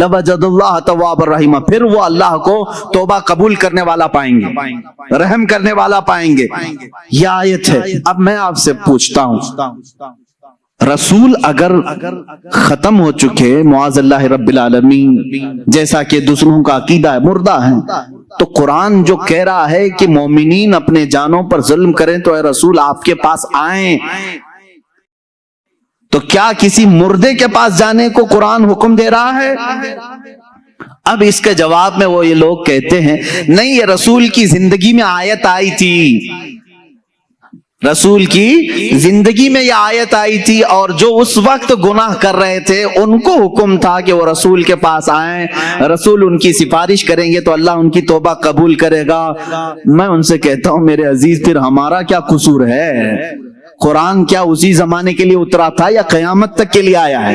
لوجد اللہ تواب الرحیم، پھر وہ اللہ کو توبہ قبول کرنے والا پائیں گے، رحم کرنے والا پائیں گے۔ یہ آیت ہے۔ اب میں آپ سے پوچھتا ہوں، رسول اگر ختم ہو چکے معاذ اللہ رب العالمین، جیسا کہ دوسروں کا عقیدہ ہے، مردہ ہیں، تو قرآن جو کہہ رہا ہے کہ مومنین اپنے جانوں پر ظلم کریں تو اے رسول آپ کے پاس آئیں، تو کیا کسی مردے کے پاس جانے کو قرآن حکم دے رہا ہے؟ اب اس کے جواب میں وہ یہ لوگ کہتے ہیں نہیں، یہ رسول کی زندگی میں آیت آئی تھی، رسول کی زندگی میں یہ آیت آئی تھی، اور جو اس وقت گناہ کر رہے تھے ان کو حکم تھا کہ وہ رسول کے پاس آئیں، رسول ان کی سفارش کریں گے تو اللہ ان کی توبہ قبول کرے گا۔ میں ان سے کہتا ہوں میرے عزیز، پھر ہمارا کیا قصور ہے؟ قرآن کیا اسی زمانے کے لیے اترا تھا یا قیامت تک کے لیے آیا ہے؟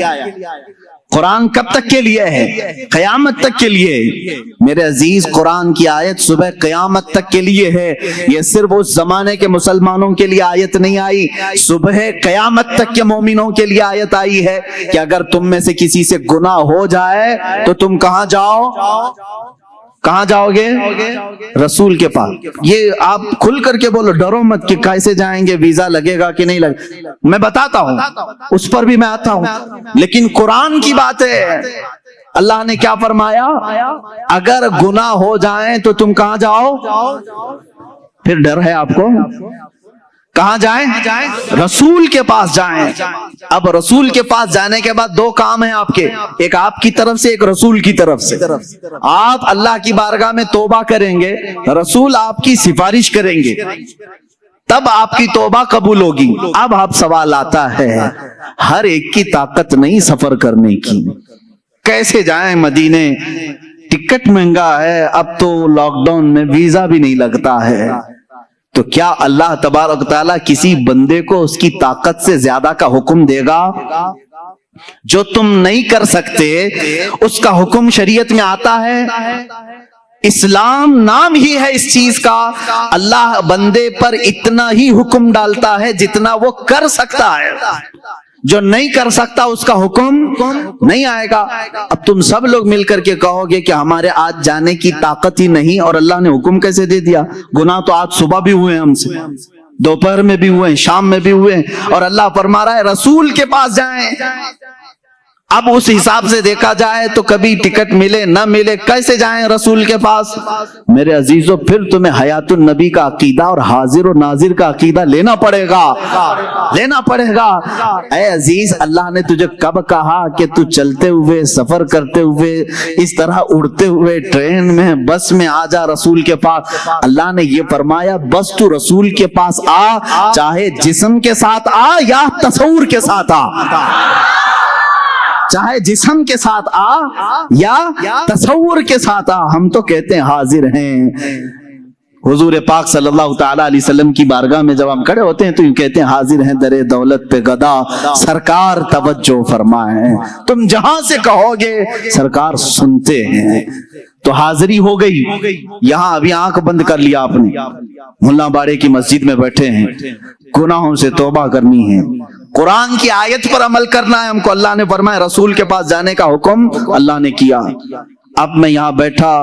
قرآن کب تک کے لیے ہے؟ قیامت تک کے لیے۔ میرے عزیز، قرآن کی آیت صبح قیامت تک کے لیے ہے، یہ صرف اس زمانے کے مسلمانوں کے لیے آیت نہیں آئی، صبح قیامت تک کے مومنوں کے لیے آیت آئی ہے کہ اگر تم میں سے کسی سے گناہ ہو جائے تو تم کہاں جاؤ؟ کہاں جاؤ گے؟ رسول کے پاس۔ یہ آپ کھل کر کے بولو، ڈرو مت کہ کیسے جائیں گے، ویزا لگے گا کہ نہیں لگے، میں بتاتا ہوں، اس پر بھی میں آتا ہوں، لیکن قرآن کی بات ہے، اللہ نے کیا فرمایا؟ اگر گناہ ہو جائیں تو تم کہاں جاؤ؟ پھر ڈر ہے آپ کو؟ کہاں جائیں؟ رسول کے پاس جائیں۔ اب رسول کے پاس جانے کے بعد دو کام ہیں آپ کے، ایک آپ کی طرف سے، ایک رسول کی طرف سے۔ آپ اللہ کی بارگاہ میں توبہ کریں گے، رسول آپ کی سفارش کریں گے، تب آپ کی توبہ قبول ہوگی۔ اب آپ سوال آتا ہے، ہر ایک کی طاقت نہیں سفر کرنے کی، کیسے جائیں مدینے؟ ٹکٹ مہنگا ہے، اب تو لاک ڈاؤن میں ویزا بھی نہیں لگتا ہے۔ تو کیا اللہ تبارک تعالیٰ کسی بندے کو اس کی طاقت سے زیادہ کا حکم دے گا؟ جو تم نہیں کر سکتے اس کا حکم شریعت میں آتا ہے؟ اسلام نام ہی ہے اس چیز کا، اللہ بندے پر اتنا ہی حکم ڈالتا ہے جتنا وہ کر سکتا ہے، جو نہیں کر سکتا اس کا حکم نہیں آئے گا۔ اب تم سب لوگ مل کر کے کہو گے کہ ہمارے آج جانے کی طاقت ہی نہیں، اور اللہ نے حکم کیسے دے دیا؟ گناہ تو آج صبح بھی ہوئے ہیں ہم سے، دوپہر میں بھی ہوئے ہیں، شام میں بھی ہوئے ہیں، اور اللہ فرما رہا ہے رسول کے پاس جائیں۔ اب اس حساب سے دیکھا جائے تو کبھی ٹکٹ ملے نہ ملے، کیسے جائیں رسول کے پاس؟ میرے عزیزوں، پھر تمہیں حیات النبی کا عقیدہ اور حاضر و ناظر کا عقیدہ لینا پڑے گا، لینا پڑے گا۔ اے عزیز، اللہ نے تجھے کب کہا کہ تو چلتے ہوئے، سفر کرتے ہوئے، اس طرح اڑتے ہوئے، ٹرین میں، بس میں آ جا رسول کے پاس؟ اللہ نے یہ فرمایا بس تو رسول کے پاس آ، چاہے جسم کے ساتھ آ یا تصور کے ساتھ آ، چاہے جسم کے ساتھ آ یا تصور کے ساتھ آ، ہم تو کہتے ہیں حاضر ہیں۔ حضور پاک صلی اللہ تعالی علیہ وسلم کی بارگاہ میں جب ہم کھڑے ہوتے ہیں تو یہ کہتے ہیں حاضر ہیں در دولت پہ گدا، سرکار توجہ فرمائیں۔ تم جہاں سے کہو گے سرکار سنتے ہیں۔ تو حاضری ہو گئی۔ یہاں ابھی آنکھ بند کر لیا آپ نے، ملا باڑے کی مسجد میں بیٹھے ہیں، گناہوں سے توبہ کرنی ہے، قرآن کی آیت پر عمل کرنا ہے ہم کو۔ اللہ نے فرمایا رسول کے پاس جانے کا حکم اللہ نے کیا۔ اب میں یہاں بیٹھا،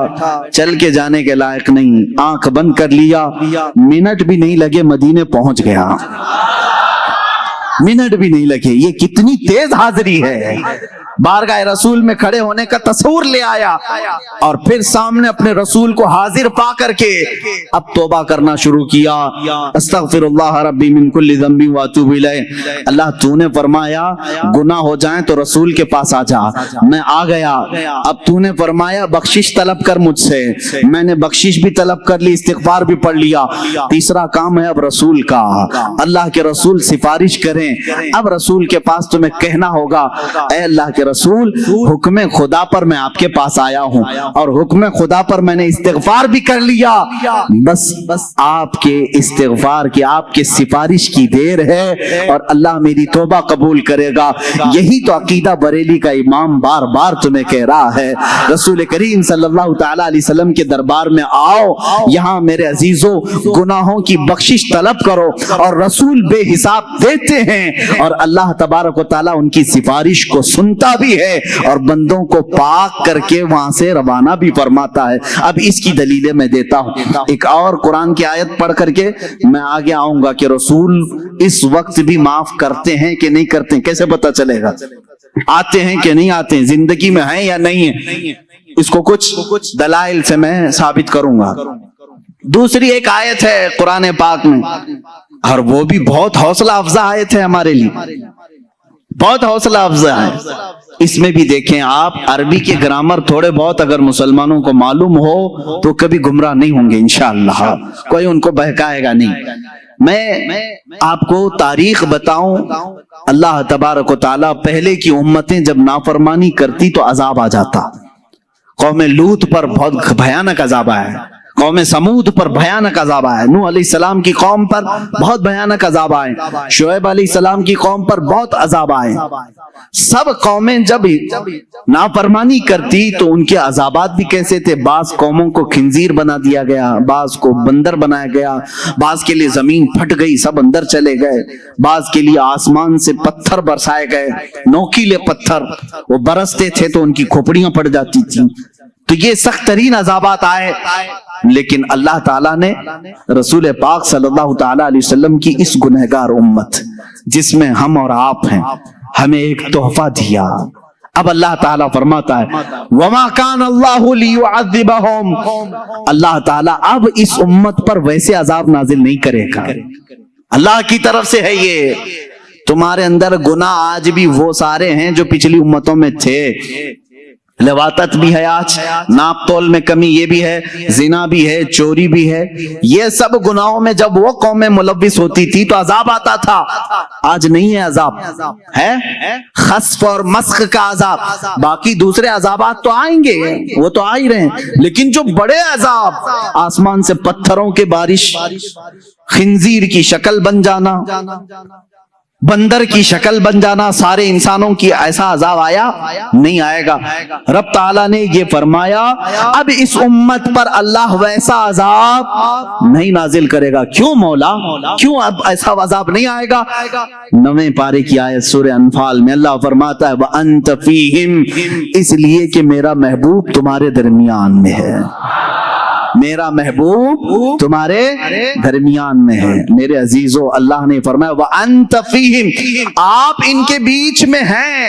چل کے جانے کے لائق نہیں، آنکھ بند کر لیا، منٹ بھی نہیں لگے مدینے پہنچ گیا، منٹ بھی نہیں لگے۔ یہ کتنی تیز حاضری ہے! بارگاہ رسول میں کھڑے ہونے کا تصور لے آیا، اور پھر سامنے اپنے رسول کو حاضر پا کر کے اب توبہ کرنا شروع کیا۔ استغفر اللہ ربی من کل ذنب واتوب الیہ۔ اللہ تو نے فرمایا گناہ ہو جائیں تو رسول کے پاس آ جا، میں آ گیا۔ اب تو نے فرمایا بخشش طلب کر مجھ سے، میں نے بخشش بھی طلب کر لی، استغفار بھی پڑھ لیا۔ تیسرا کام ہے اب رسول کا، اللہ کے رسول سفارش کریں۔ اب رسول کے پاس تمہیں کہنا ہوگا اے اللہ کے رسول، حکم خدا پر میں آپ کے پاس آیا ہوں، اور حکم خدا پر میں نے استغفار بھی کر لیا، بس آپ کے استغفار کی، آپ کے سفارش کی دیر ہے، اور اللہ میری توبہ قبول کرے گا۔ یہی تو عقیدہ بریلی کا امام بار بار تمہیں کہہ رہا ہے۔ رسول کریم صلی اللہ تعالی علیہ وسلم کے دربار میں آؤ، یہاں میرے عزیزوں گناہوں کی بخشش طلب کرو، اور رسول بے حساب دیتے ہیں، اور اللہ تبارک و تعالیٰ ان کی سفارش کو سنتا بھی ہے، اور بندوں کو پاک کر کے وہاں سے روانہ بھی فرماتا ہے۔ اب اس کی دلیلیں میں دیتا ہوں، ایک اور قرآن کی آیت پڑھ کر کے میں آگے آؤں گا کہ رسول اس وقت بھی معاف کرتے ہیں کہ نہیں کرتے ہیں، کیسے پتہ چلے گا؟ آتے ہیں کہ نہیں آتے ہیں، زندگی میں ہیں یا نہیں ہیں، اس کو کچھ دلائل سے میں ثابت کروں گا۔ دوسری ایک آیت ہے قرآن پاک میں، اور وہ بھی بہت حوصلہ افزا آیت ہے ہمارے لیے، بہت حوصلہ افزا ہے۔ اس میں بھی دیکھیں آپ، عربی کے گرامر تھوڑے بہت اگر مسلمانوں کو معلوم ہو تو کبھی گمراہ نہیں ہوں گے انشاءاللہ، کوئی ان کو بہکائے گا نہیں۔ میں آپ کو تاریخ بتاؤں، اللہ تبارک و تعالیٰ پہلے کی امتیں جب نافرمانی کرتی تو عذاب آ جاتا۔ قوم لوط پر بہت بھیانک عذاب آیا، قوم سمود پر بھیانک عذاب آئے، نوح علیہ السلام کی قوم پر بہت بھیانک عذاب آئے، شعیب علیہ السلام کی قوم پر بہت عذاب آئے۔ سب قومیں جب نافرمانی کرتی تو ان کے عذابات بھی کیسے تھے؟ بعض قوموں کو خنزیر بنا دیا گیا، بعض کو بندر بنایا گیا، بعض کے لیے زمین پھٹ گئی، سب اندر چلے گئے، بعض کے لیے آسمان سے پتھر برسائے گئے، نوکیلے پتھر، وہ برستے تھے تو ان کی کھوپڑیاں پڑ جاتی تھیں۔ تو یہ سخت ترین عذابات آئے، لیکن اللہ تعالیٰ نے رسول پاک صلی اللہ تعالیٰ علیہ وسلم کی اس گنہگار امت جس میں ہم اور آپ ہیں، ہمیں ایک تحفہ دیا۔ اب اللہ تعالیٰ فرماتا ہے وما کان اللہ لیعذبہم، اللہ تعالیٰ اب اس امت پر ویسے عذاب نازل نہیں کرے گا، اللہ کی طرف سے ہے یہ۔ تمہارے اندر گناہ آج بھی وہ سارے ہیں جو پچھلی امتوں میں تھے، لواطت بھی ہے، آج ناپ تول میں کمی یہ بھی ہے، زنا بھی ہے، چوری بھی ہے، یہ سب گناہوں میں جب وہ قومیں ملوث ہوتی تھی تو عذاب آتا تھا، آج نہیں ہے عذاب، ہے خسف اور مسخ کا عذاب، باقی دوسرے عذابات تو آئیں گے، وہ تو آ ہی رہے ہیں، لیکن جو بڑے عذاب آسمان سے پتھروں کے بارش، خنزیر کی شکل بن جانا، بندر کی شکل بن جانا، سارے انسانوں کی ایسا عذاب آیا نہیں آئے گا۔ رب تعالیٰ نے یہ فرمایا اب اس امت پر اللہ ویسا عذاب نہیں نازل کرے گا۔ کیوں مولا، کیوں اب ایسا عذاب نہیں آئے گا؟ 9ویں پارے کی آیت سورہ انفال میں اللہ فرماتا ہے وَأَنْتَ فِيهِمْ، اس لیے کہ میرا محبوب تمہارے درمیان میں ہے، میرا محبوب تمہارے درمیان میں ہے۔ میرے عزیزو، اللہ نے فرمایا وَأَنْتَ فِيهِمْ، آپ ان کے بیچ میں ہیں۔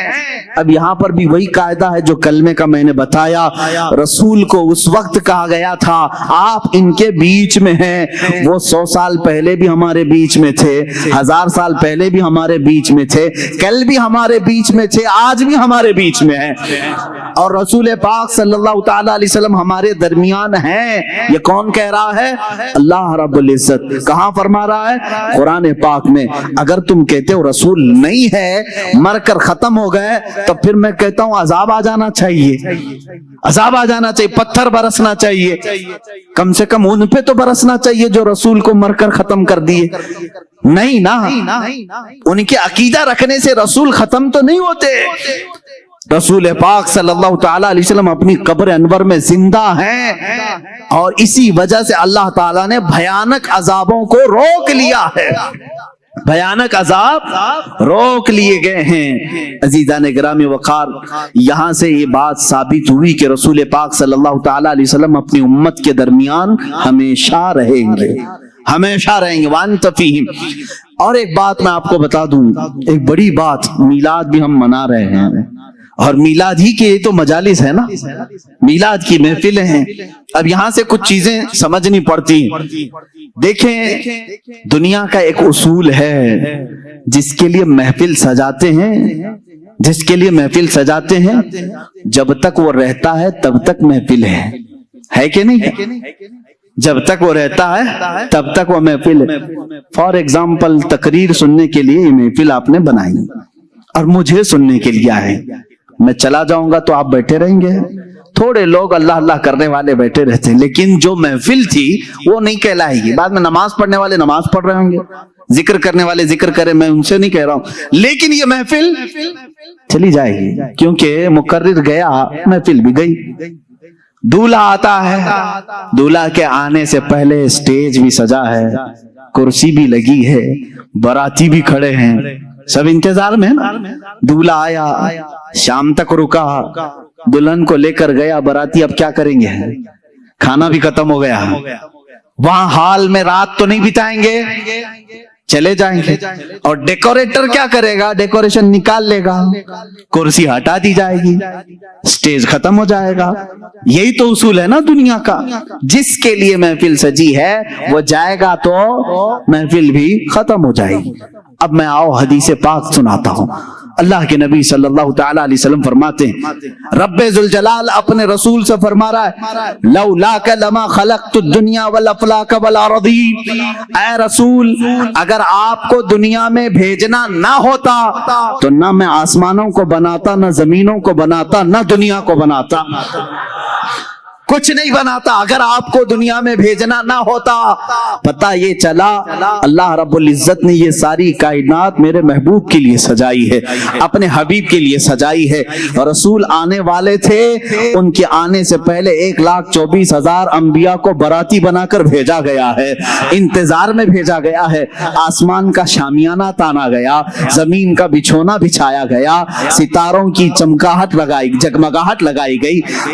اب یہاں پر بھی وہی قاعدہ ہے جو کلمے کا میں نے بتایا، رسول کو اس وقت کہا گیا تھا آپ ان کے بیچ میں ہیں، وہ 100 سال پہلے بھی ہمارے بیچ میں تھے، 1000 سال پہلے بھی ہمارے بیچ میں تھے، کل بھی ہمارے بیچ میں تھے، آج بھی ہمارے بیچ میں ہیں، اور رسول پاک صلی اللہ تعالی علیہ وسلم ہمارے درمیان ہیں۔ یہ کون کہہ رہا ہے؟ اللہ رب العزت۔ کہاں فرما رہا ہے؟ قرآن پاک میں۔ اگر تم کہتے ہو رسول نہیں ہے، مر کر ختم ہو گئے، تو پھر میں کہتا ہوں عذاب آ جانا چاہیے، عذاب آ جانا چاہیے، پتھر برسنا چاہیے، کم سے کم ان پہ تو برسنا چاہیے جو رسول کو مر کر ختم کر دیے۔ نہیں نا، ان کے عقیدہ رکھنے سے رسول ختم تو نہیں ہوتے۔ رسول پاک صلی اللہ تعالی علیہ وسلم اپنی قبر انور میں زندہ ہیں، اور اسی وجہ سے اللہ تعالیٰ نے بھیانک عذابوں کو روک لیا ہے، بھیانک عذاب روک لیے گئے ہیں۔ عزیزان گرامی وقار، یہاں سے یہ بات ثابت ہوئی کہ رسول پاک صلی اللہ تعالی علیہ وسلم اپنی امت کے درمیان ہمیشہ رہیں گے، ہمیشہ رہیں گے۔ وَأَنْتَ فِيهِمْ۔ اور ایک بات میں آپ کو بتا دوں، ایک بڑی بات، میلاد بھی ہم منا رہے ہیں، اور میلاد ہی کے تو مجالس ہے نا، میلاد کی محفلیں ہیں۔ اب یہاں سے کچھ چیزیں سمجھنی پڑتی ہیں۔ دیکھیں، دنیا کا ایک اصول ہے، جس کے لیے محفل سجاتے ہیں، جس کے لیے محفل سجاتے ہیں، جب تک وہ رہتا ہے تب تک محفل ہے کہ نہیں ہے؟ جب تک وہ رہتا ہے تب تک وہ محفل ہے۔ فار ایگزامپل، تقریر سننے کے لیے یہ محفل آپ نے بنائی، اور مجھے سننے کے لیے آئے، میں چلا جاؤں گا تو آپ بیٹھے رہیں گے، تھوڑے لوگ اللہ اللہ کرنے والے بیٹھے رہتے ہیں، لیکن جو محفل تھی وہ نہیں کہلائے گی۔ بعد میں نماز پڑھنے والے نماز پڑھ رہے ہوں گے، ذکر کرنے والے ذکر کریں، میں ان سے نہیں کہہ رہا ہوں، لیکن یہ محفل چلی جائے گی، کیونکہ مقرر گیا، محفل بھی گئی۔ دولہا آتا ہے، دولہا کے آنے سے پہلے اسٹیج بھی سجا ہے، کرسی بھی لگی ہے، باراتی بھی کھڑے ہیں، سب انتظار میں ہے نا۔ دولہا آیا، شام تک رکا، دلہن کو لے کر گیا، باراتی اب کیا کریں گے؟ کھانا بھی ختم ہو گیا، وہاں ہال میں رات تو نہیں بتائیں گے، چلے جائیں گے، اور ڈیکوریٹر کیا کرے گا؟ ڈیکوریشن نکال لے گا، کرسی ہٹا دی جائے گی، سٹیج ختم ہو جائے گا۔ یہی تو اصول ہے نا دنیا کا، جس کے لیے محفل سجی ہے وہ جائے گا تو محفل بھی ختم ہو جائے گی۔ اب میں آؤ حدیث پاک سناتا ہوں۔ اللہ کے نبی صلی اللہ تعالی علیہ وسلم فرماتے ہیں، رب ذوالجلال اپنے رسول سے فرما رہا ہے لولاک لما خلقت الدنیا والافلاک والارضین، اے رسول اگر آپ کو دنیا میں بھیجنا نہ ہوتا تو نہ میں آسمانوں کو بناتا، نہ زمینوں کو بناتا، نہ دنیا کو بناتا، کچھ نہیں بناتا اگر آپ کو دنیا میں بھیجنا نہ ہوتا۔ پتہ یہ چلا اللہ رب العزت نے یہ ساری کائنات میرے محبوب کے لیے سجائی ہے، اپنے حبیب کے لیے سجائی ہے۔ رسول آنے والے تھے، ان کے آنے سے پہلے 1,24,000 انبیاء کو باراتی بنا کر بھیجا گیا ہے، انتظار میں بھیجا گیا ہے۔ آسمان کا شامیانہ تانا گیا، زمین کا بچھونا بچھایا گیا، ستاروں کی چمکاہٹ لگائی، جگمگاہٹ لگائی گئی،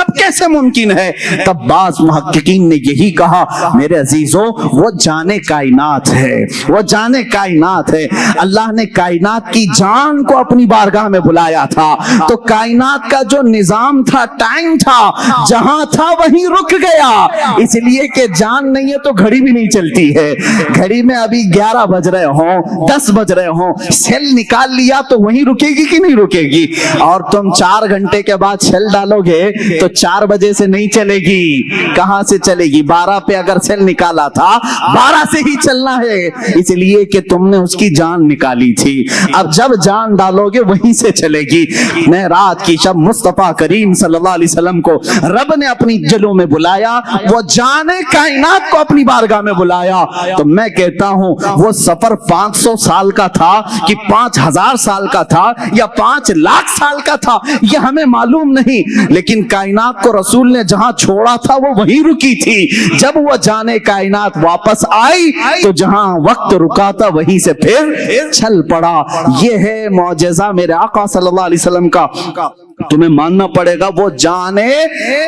سب کیسے ممکن ہے؟ تب بعض محققین نے یہی کہا میرے عزیزوں وہ جان کائنات ہے، وہ جان کائنات ہے۔ اللہ نے کائنات کی جان کو اپنی بارگاہ میں بلایا تھا تو کائنات کا جو نظام تھا، ٹائم تھا، جہاں تھا وہیں رک گیا، اس لیے کہ جان نہیں ہے تو گھڑی بھی نہیں چلتی ہے۔ گھڑی میں ابھی 11 بج رہے ہوں، 10 بج رہے ہوں، سیل نکال لیا تو وہیں رکے گی کہ نہیں رکے گی؟ اور تم 4 گھنٹے کے بعد سیل ڈالو گے تو 4 بجے سے نہیں چلے گی، کہاں سے چلے گی؟ 12 پہ اگر سیل نکالا تھا 12 سے ہی چلنا ہے، اس لیے کہ تم نے اس کی جان نکالی تھی۔ اب جب جان ڈالو گے وہیں سے چلے گی۔ میں رات کی شب مصطفیٰ کریم صلی اللہ علیہ وسلم کو رب نے اپنی جلوں میں بلایا، وہ جان کائنات کو اپنی بارگاہ میں بلایا، تو میں کہتا ہوں وہ سفر 500 سال کا تھا کہ 5000 سال کا تھا یا 5 لاکھ سال کا تھا، یہ ہمیں معلوم نہیں، لیکن کائنات کو رسول نے جہاں چھوڑا تھا وہ وہیں رکی تھی۔ جب وہ جانے کائنات واپس آئی تو جہاں وقت رکا تھا وہیں سے پھر چل پڑا۔ یہ ہے معجزہ میرے آقا صلی اللہ علیہ وسلم کا۔ تمہیں ماننا پڑے گا وہ جانے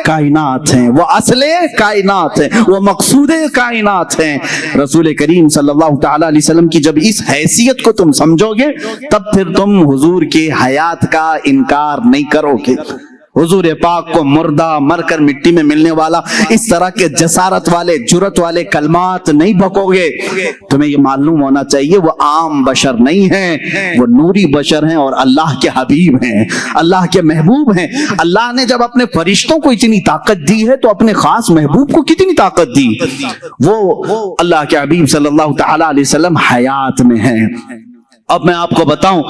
کائنات ہیں، وہ اصل کائنات ہیں، وہ مقصود کائنات ہیں۔ رسول کریم صلی اللہ تعالی علیہ وسلم کی جب اس حیثیت کو تم سمجھو گے تب پھر تم حضور کی حیات کا انکار نہیں کرو گے۔ حضور پاک کو مردہ مر کر مٹی میں ملنے والا اس طرح کے جسارت والے جرت والے کلمات نہیں بکو گے۔ تمہیں یہ معلوم ہونا چاہیے وہ عام بشر نہیں ہیں، وہ نوری بشر ہیں اور اللہ کے حبیب ہیں، اللہ کے محبوب ہیں۔ اللہ نے جب اپنے فرشتوں کو اتنی طاقت دی ہے تو اپنے خاص محبوب کو کتنی طاقت دی؟ وہ اللہ کے حبیب صلی اللہ تعالی علیہ وسلم حیات میں ہیں۔ اب میں آپ کو بتاؤں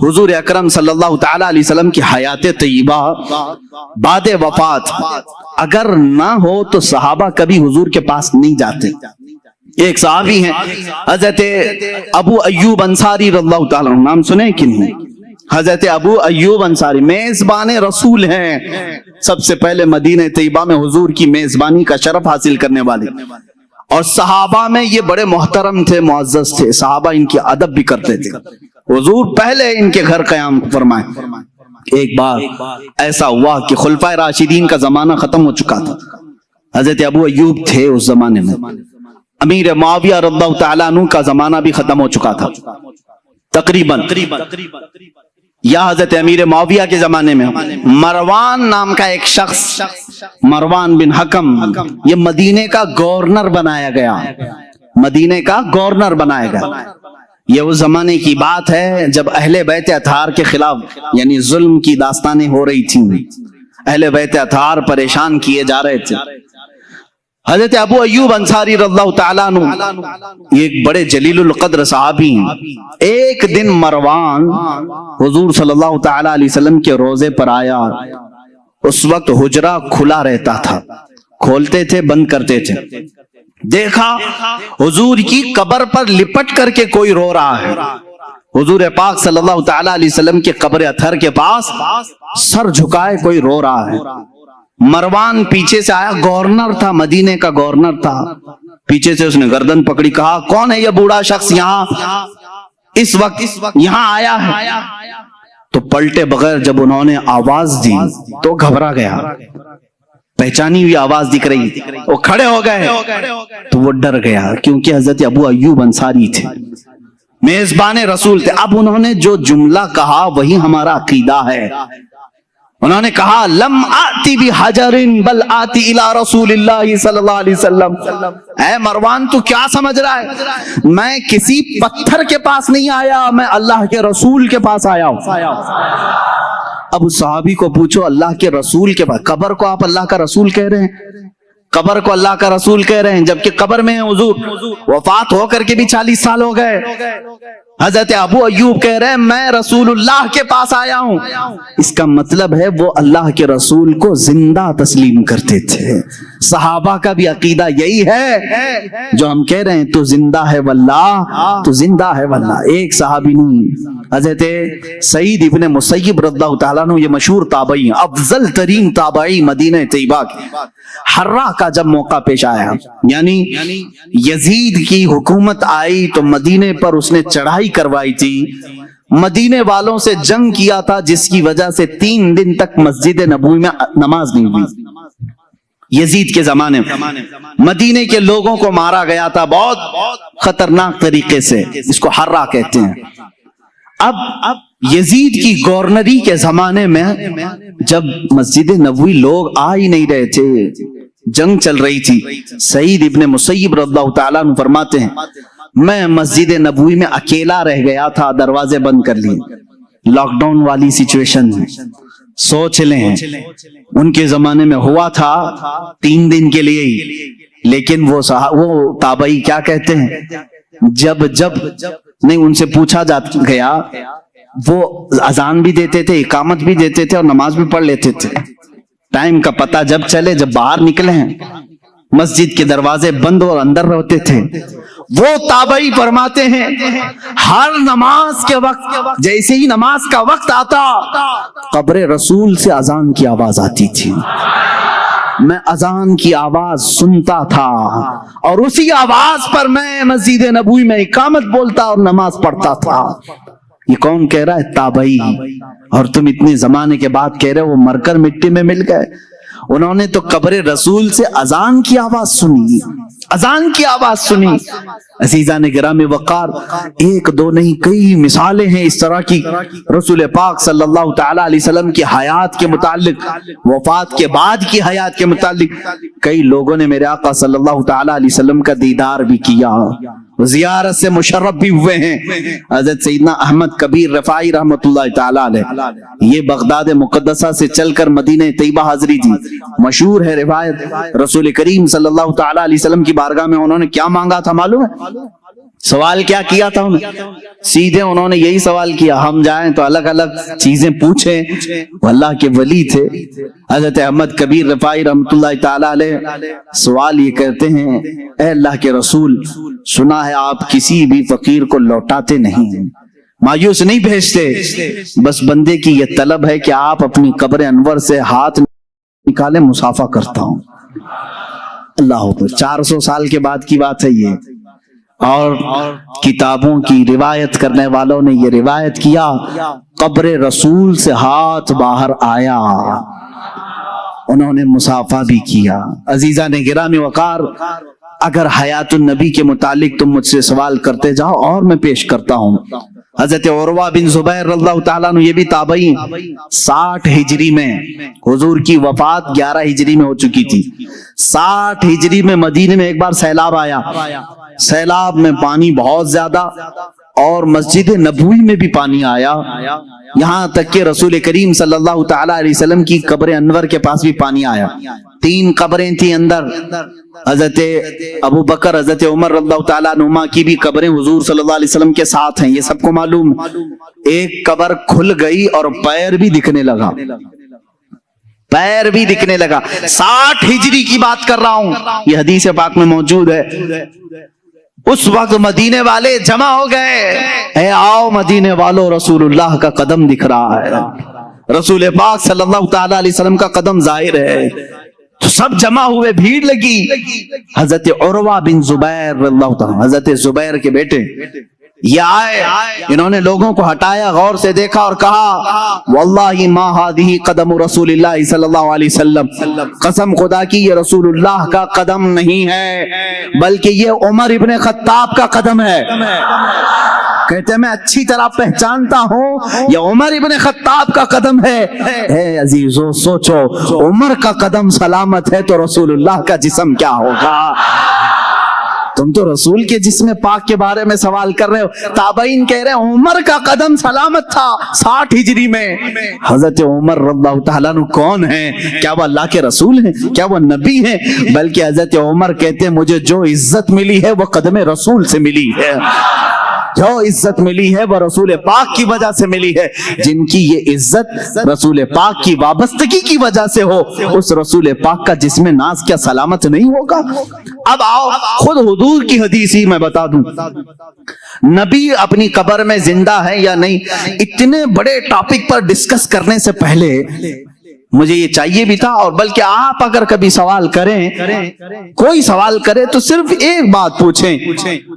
حضور اکرم صلی اللہ تعالی علیہ وسلم کی حیات طیبہ بعد وفات اگر نہ ہو تو صحابہ کبھی حضور کے پاس نہیں جاتے۔ ایک صحابی ہیں حضرت ابو ایوب انصاری رضی اللہ تعالیٰ عنہ، نام سنے کہ نہیں؟ حضرت ابو ایوب انصاری میزبان رسول ہیں، سب سے پہلے مدینہ طیبہ میں حضور کی میزبانی کا شرف حاصل کرنے والے، اور صحابہ میں یہ بڑے محترم تھے، معزز تھے، صحابہ ان کی ادب بھی کرتے تھے۔ حضور پہلے ان کے گھر قیام فرمائے۔ ایک بار ایسا ہوا کہ خلفائے راشدین کا زمانہ ختم ہو چکا تھا، حضرت ابو ایوب تھے اس زمانے میں، امیر معاویہ رضی اللہ تعالیٰ عنہ کا زمانہ بھی ختم ہو چکا تھا تقریباً، یا حضرت امیر معاویہ کے زمانے میں مروان نام کا ایک شخص، مروان بن حکم، یہ مدینے کا گورنر بنایا گیا، مدینے کا گورنر بنایا گیا۔ یہ اس زمانے کی بات ہے جب اہل بیت اطہار کے خلاف یعنی ظلم کی داستانیں ہو رہی تھیں، اہل بیت اطہار پریشان کیے جا رہے تھے۔ حضرت ابو ایوب انصاری رضی اللہ تعالیٰ عنہ یہ ایک بڑے جلیل القدر صحابی ہیں۔ ایک دن مروان حضور صلی اللہ تعالیٰ علیہ وسلم کے روزے پر آیا، اس وقت حجرہ کھلا رہتا تھا، کھولتے تھے بند کرتے تھے، دیکھا حضور کی قبر پر لپٹ کر کے کوئی رو رہا ہے۔ حضور پاک صلی اللہ تعالیٰ علیہ وسلم کے قبر اطہر کے پاس سر جھکائے کوئی رو رہا ہے۔ مروان پیچھے سے آیا، گورنر تھا، مدینے کا گورنر تھا، پیچھے سے اس نے گردن پکڑی، کہا کون ہے یہ بوڑھا شخص یہاں اس وقت یہاں آیا ہے؟ تو پلٹے بغیر جب انہوں نے آواز دی تو گھبرا گیا، پہچانی ہوئی آواز دکھ رہی، وہ کھڑے ہو گئے تو وہ ڈر گیا، کیونکہ حضرت ابو ایوب انصاری تھے، میزبان رسول تھے۔ اب انہوں نے جو جملہ کہا وہی ہمارا عقیدہ ہے۔ انہوں نے کہا لم آتی بحجر بل آتی الی رسول اللہ صلی اللہ علیہ وسلم۔ اے مروان تو کیا سمجھ رہا ہے؟ میں کسی پتھر کے پاس نہیں آیا، میں اللہ کے رسول کے پاس آیا ہوں۔ اب اس صحابی کو پوچھو اللہ کے رسول کے پاس، قبر کو آپ اللہ کا رسول کہہ رہے ہیں، قبر کو اللہ کا رسول کہہ رہے ہیں، جبکہ قبر میں حضور وفات ہو کر کے بھی 40 سال ہو گئے۔ حضرت ابو ایوب کہہ رہے ہیں میں رسول اللہ کے پاس آیا ہوں، اس کا مطلب ہے وہ اللہ کے رسول کو زندہ تسلیم کرتے تھے۔ صحابہ کا بھی عقیدہ یہی ہے جو ہم کہہ رہے ہیں، تو زندہ ہے واللہ، تو زندہ ہے واللہ۔ ایک صحابی نہیں، حضرت سعید ابن مسیب رضی اللہ تعالیٰ عنہ، یہ مشہور تابعی ہیں، افضل ترین تابعی مدینہ طیبہ کے۔ حرہ کا جب موقع پیش آیا، یعنی یزید کی حکومت آئی تو مدینے پر اس نے چڑھائی کروائی تھی، مدینے والوں سے جنگ کیا تھا، جس کی وجہ سے 3 دن تک مسجد نبوی میں نماز نہیں ہوئی۔ یزید کے زمانے میں مدینے کے لوگوں کو مارا گیا تھا بہت خطرناک طریقے سے، اس کو حرہ کہتے ہیں۔ اب یزید کی گورنری کے زمانے میں جب مسجد نبوی لوگ آ ہی نہیں رہے تھے، جنگ چل رہی تھی، سعید ابن مسیب رضی اللہ تعالیٰ عنہ فرماتے ہیں میں مسجد نبوی میں اکیلا رہ گیا تھا، دروازے بند کر لیے، لاک ڈاؤن والی سچویشن ہے۔ سوچ لیں ان کے زمانے میں ہوا تھا 3 دن کے لیے ہی، لیکن وہ تابعی کیا کہتے ہیں، جب نہیں ان سے پوچھا گیا، وہ اذان بھی دیتے تھے، اقامت بھی دیتے تھے اور نماز بھی پڑھ لیتے تھے۔ ٹائم کا پتہ جب چلے، جب باہر نکلے ہیں، مسجد کے دروازے بند اور اندر رہتے تھے۔ وہ تابعی فرماتے ہیں ہر نماز کے وقت جیسے ہی نماز کا وقت آتا، قبر رسول سے اذان کی آواز آتی تھی، میں اذان کی آواز سنتا تھا اور اسی آواز پر میں مسجد نبوی میں اقامت بولتا اور نماز پڑھتا تھا۔ یہ کون کہہ رہا ہے؟ تابعی۔ اور تم اتنے زمانے کے بعد کہہ رہے ہو وہ مر کر مٹی میں مل گئے۔ انہوں نے تو قبر رسول سے اذان کی آواز سنی، اذان کی آواز سنی۔ عزیزان گرامی وقار، 1 2 نہیں کئی مثالیں ہیں اس طرح کی رسول پاک صلی اللہ تعالی علیہ وسلم کی حیات کے متعلق، وفات کے بعد کی حیات کے متعلق۔ کئی لوگوں نے میرے آقا صلی اللہ تعالی علیہ وسلم کا دیدار بھی کیا، زیارت سے مشرف بھی ہوئے ہیں۔ حضرت سیدنا احمد کبیر رفاعی رحمۃ اللہ تعالی علیہ، یہ بغداد مقدسہ سے چل کر مدینہ طیبہ حاضری دی۔ مشہور ہے روایت، رسول کریم صلی اللہ تعالی علیہ وسلم کی بارگاہ میں انہوں نے کیا مانگا تھا معلوم ہے؟ سوال کیا کیا تھا انہوں؟ سیدھے انہوں نے یہی سوال کیا، ہم جائیں تو الگ الگ چیزیں پوچھیں۔ وہ اللہ کے ولی تھے حضرت احمد کبیر رفاعی رحمۃ اللہ تعالی علیہ۔ سوال یہ کرتے ہیں، اے اللہ کے رسول، سنا ہے آپ کسی بھی فقیر کو لوٹاتے نہیں، مایوس نہیں بھیجتے، بس بندے کی یہ طلب ہے کہ آپ اپنی قبر انور سے ہاتھ نکالے، مسافہ کرتا ہوں۔ اللہ اکبر، 400 سال کے بعد کی بات ہے یہ، اور کتابوں کی روایت کرنے والوں نے یہ روایت کیا، قبر رسول سے ہاتھ باہر آیا، انہوں نے مسافہ بھی کیا۔ عزیزان گرامی وقار، اگر حیات النبی کے متعلق تم مجھ سے سوال کرتے جاؤ اور میں پیش کرتا ہوں۔ حضرت عروہ بن زبیر رضی اللہ تعالیٰ عنہ، یہ بھی تابعی، 60 ہجری میں، حضور کی وفات 11 ہجری میں ہو چکی تھی، 60 ہجری میں مدینے میں ایک بار سیلاب آیا، سیلاب میں پانی بہت زیادہ اور مسجد نبوی میں بھی پانی آیا، یہاں تک کہ رسول کریم صلی اللہ تعالی علیہ وسلم کی قبر انور کے پاس بھی پانی آیا۔ 3 قبریں تھیں اندر، حضرت ابو بکر، حضرت عمر رضی اللہ تعالیٰ عنہما کی بھی قبریں حضور صلی اللہ علیہ وسلم کے ساتھ ہیں، یہ سب کو معلوم۔ ایک قبر کھل گئی اور پیر بھی دکھنے لگا، پیر بھی دکھنے لگا۔ 60 ہجری کی بات کر رہا ہوں، یہ حدیث پاک میں موجود ہے۔ اس وقت مدینے والے جمع ہو گئے، اے آؤ مدینے والوں، رسول اللہ کا قدم دکھ رہا ہے، رسول پاک صلی اللہ تعالی علیہ وسلم کا قدم ظاہر ہے۔ تو سب جمع ہوئے، بھیڑ لگی۔ حضرت عروہ بن زبیر رضی اللہ تعالی، حضرت زبیر کے بیٹے، یہ آئے، انہوں نے لوگوں کو ہٹایا، غور سے دیکھا اور کہا واللہ ما هذه قدم رسول اللہ صلی اللہ علیہ وسلم، قسم خدا کی یہ رسول اللہ کا قدم نہیں ہے بلکہ یہ عمر ابن خطاب کا قدم ہے۔ کہتے ہیں میں اچھی طرح پہچانتا ہوں یہ عمر ابن خطاب کا قدم ہے۔ اے عزیزو سوچو، عمر کا قدم سلامت ہے تو رسول اللہ کا جسم کیا ہوگا؟ تم تو رسول کے جسم پاک کے بارے میں سوال کر رہے ہو۔ تابعین کہہ رہے ہیں عمر کا قدم سلامت تھا 60 ہجری میں۔ حضرت عمر رضی اللہ تعالیٰ عنہ کون ہیں؟ کیا وہ اللہ کے رسول ہیں؟ کیا وہ نبی ہیں؟ بلکہ حضرت عمر کہتے ہیں مجھے جو عزت ملی ہے وہ قدم رسول سے ملی ہے، جو عزت ملی ہے وہ رسول پاک کی وجہ سے ملی ہے۔ جن کی یہ عزت رسول پاک کی وابستگی کی وجہ سے ہو، اس رسول پاک کا جسم ناز کیا سلامت نہیں ہوگا؟ اب آؤ خود حضور کی حدیث ہی میں بتا دوں، نبی اپنی قبر میں زندہ ہے یا نہیں، اتنے بڑے ٹاپک پر ڈسکس کرنے سے پہلے مجھے یہ چاہیے بھی تھا. اور بلکہ آپ اگر کبھی سوال کریں, کوئی سوال کرے تو صرف ایک بات پوچھیں,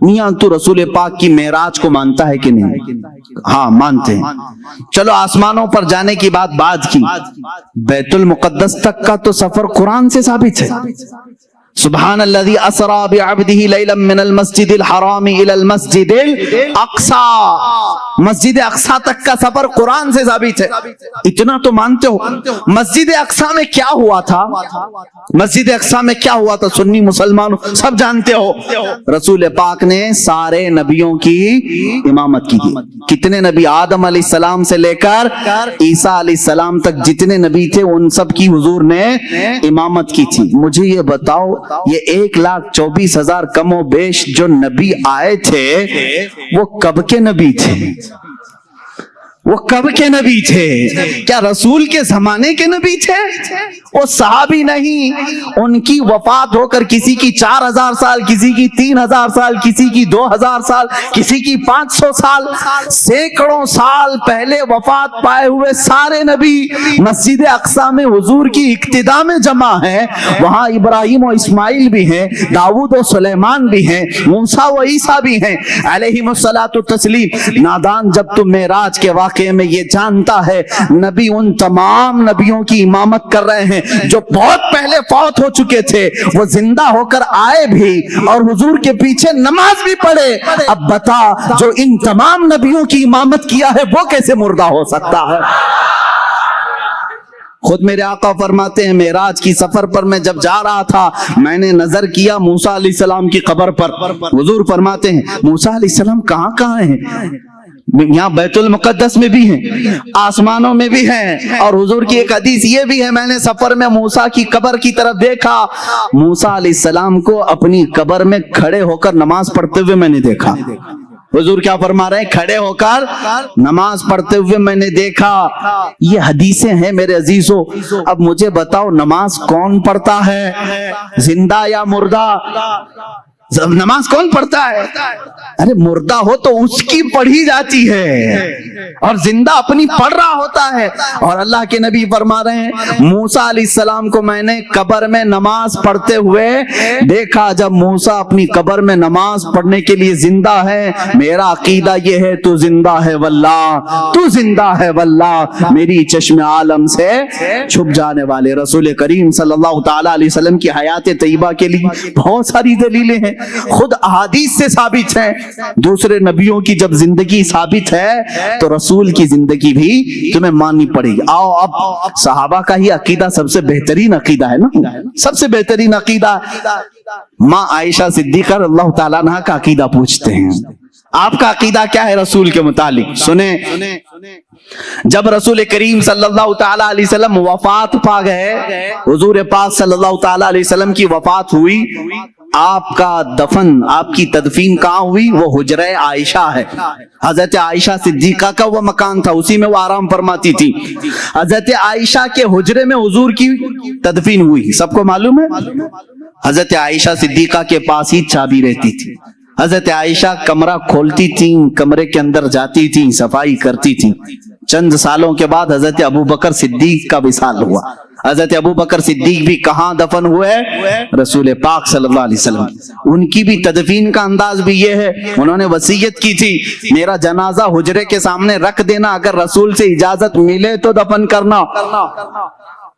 میاں تو رسول پاک کی معراج کو مانتا ہے کہ نہیں؟ ہاں مانتے ہیں. چلو آسمانوں پر جانے کی بات کی, بیت المقدس تک کا تو سفر قرآن سے ثابت ہے. سبحان الذی اسرا بعبدہ لیلا من المسجد الحرام الى المسجد الاقصی, مسجد اقصی تک کا سفر قرآن سے ثابت ہے. اتنا تو مانتے ہو. مسجد اقصی میں کیا ہوا تھا؟ مسجد اقصی میں کیا ہوا تھا سنی مسلمانوں سب جانتے ہو. رسول پاک نے سارے نبیوں کی امامت کی. کتنے نبی؟ آدم علیہ السلام سے لے کر عیسیٰ علیہ السلام تک جتنے نبی تھے ان سب کی حضور نے امامت کی تھی. مجھے یہ بتاؤ, یہ 1,24,000 کم و بیش جو نبی آئے تھے وہ کب کے نبی تھے؟ وہ کب کے نبی تھے؟ کیا رسول کے زمانے کے نبی تھے؟ وہ صحابی نہیں. ان کی وفات ہو کر کسی کی 4,000 سال, کسی کی 3,000 سال, کسی کی 2,000 سال, کسی کی 500 سال, سینکڑوں سال پہلے وفات پائے ہوئے سارے نبی مسجد اقصی میں حضور کی اقتداء میں جمع ہیں. وہاں ابراہیم و اسماعیل بھی ہیں, داؤد و سلیمان بھی ہیں, موسیٰ و عیسیٰ بھی ہیں علیہم الصلاۃ والتسلیم. نادان جب تم معراج کے واقعے میں یہ جانتا ہے نبی ان تمام نبیوں کی امامت کر رہے ہیں جو بہت پہلے فوت ہو چکے تھے, وہ زندہ ہو کر آئے بھی اور حضور کے پیچھے نماز بھی پڑھے. اب بتا جو ان تمام نبیوں کی امامت کیا ہے وہ کیسے مردہ ہو سکتا ہے؟ خود میرے آقا فرماتے ہیں معراج کی سفر پر میں جب جا رہا تھا میں نے نظر کیا موسیٰ علیہ السلام کی قبر پر. حضور فرماتے ہیں موسیٰ علیہ السلام کہاں ہیں؟ یہاں بیت المقدس میں بھی ہیں, آسمانوں میں بھی ہیں. اور حضور کی ایک حدیث یہ بھی ہے, میں نے سفر میں موسیٰ کی قبر کی طرف دیکھا, موسیٰ علیہ السلام کو اپنی قبر میں کھڑے ہو کر نماز پڑھتے ہوئے میں نے دیکھا. حضور کیا فرما رہے ہیں؟ کھڑے ہو کر نماز پڑھتے ہوئے میں نے دیکھا. یہ حدیثیں ہیں میرے عزیزوں. اب مجھے بتاؤ نماز کون پڑھتا ہے, زندہ یا مردہ؟ نماز کون پڑھتا ہے؟ ارے مردہ ہو تو اس کی پڑھی جاتی ہے اور زندہ اپنی پڑھ رہا ہوتا ہے. اور اللہ کے نبی فرما رہے ہیں موسیٰ علیہ السلام کو میں نے قبر میں نماز پڑھتے ہوئے دیکھا. جب موسیٰ اپنی قبر میں نماز پڑھنے کے لیے زندہ ہے, میرا عقیدہ یہ ہے تو زندہ ہے واللہ, تو زندہ ہے واللہ. میری چشم عالم سے چھپ جانے والے رسول کریم صلی اللہ تعالی علیہ وسلم کی حیات طیبہ کے لیے بہت ساری دلیلیں ہیں, خود احادیث سے ثابت ہے. دوسرے نبیوں کی جب زندگی ثابت ہے تو رسول کی زندگی بھی تمہیں ماننی پڑے گی. آؤ اب صحابہ کا ہی عقیدہ سب سے بہترین عقیدہ ہے نا, سب سے بہترین عقیدہ. ماں عائشہ صدیقہ اللہ تعالیٰ عنہا کا عقیدہ پوچھتے ہیں, آپ کا عقیدہ کیا ہے رسول کے متعلق؟ سنیں. جب رسول کریم صلی اللہ تعالی علیہ وسلم وفات پا گئے, حضور پاک صلی اللہ تعالی علیہ وسلم کی وفات ہوئی, آپ کا دفن, آپ کی تدفین کہاں ہوئی؟ وہ حجرہ عائشہ ہے. حضرت عائشہ صدیقہ کا وہ مکان تھا, اسی میں وہ آرام فرماتی تھی. حضرت عائشہ کے حجرے میں حضور کی تدفین ہوئی, سب کو معلوم ہے. حضرت عائشہ صدیقہ کے پاس ہی چابی رہتی تھی. حضرت عائشہ کمرہ کھولتی تھیں, کمرے کے اندر جاتی تھیں, صفائی کرتی تھیں. چند سالوں کے بعد حضرت ابو بکر صدیق کا وصال ہوا. حضرت ابو بکر صدیق بھی کہاں دفن ہوئے؟ رسول پاک صلی اللہ علیہ وسلم. ان کی بھی تدفین کا انداز بھی یہ ہے, انہوں نے وصیت کی تھی میرا جنازہ حجرے کے سامنے رکھ دینا, اگر رسول سے اجازت ملے تو دفن کرنا.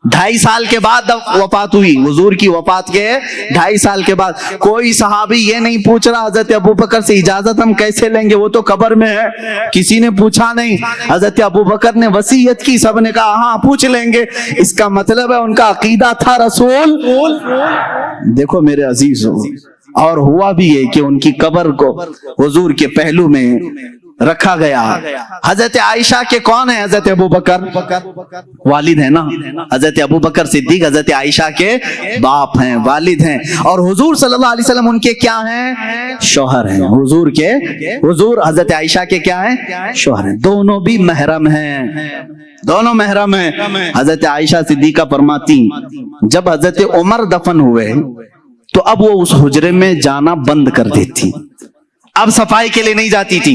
2.5 سال کے بعد وفات ہوئی, حضور کی وفات کے 2.5 سال کے بعد. کوئی صحابی یہ نہیں پوچھ رہا حضرت ابو بکر سے اجازت ہم کیسے لیں گے, وہ تو قبر میں ہے, کسی نے پوچھا نہیں. حضرت ابو بکر نے وصیت کی, سب نے کہا ہاں پوچھ لیں گے. اس کا مطلب ہے ان کا عقیدہ تھا رسول. دیکھو میرے عزیزو, اور ہوا بھی ہے کہ ان کی قبر کو حضور کے پہلو میں رکھا گیا. حضرت عائشہ کے کون ہیں؟ حضرت ابو بکر والد ہیں نا. حضرت ابو بکر صدیق حضرت عائشہ کے باپ ہیں, والد ہیں. اور حضور صلی اللہ علیہ وسلم ان کے کیا ہیں؟ شوہر ہیں. حضور حضرت عائشہ کے کیا ہیں؟ شوہر ہیں. دونوں بھی محرم ہیں, دونوں محرم ہیں. حضرت عائشہ صدیقہ فرماتی جب حضرت عمر دفن ہوئے تو اب وہ اس حجرے میں جانا بند کر دیتی, اب صفائی کے لیے نہیں جاتی تھی.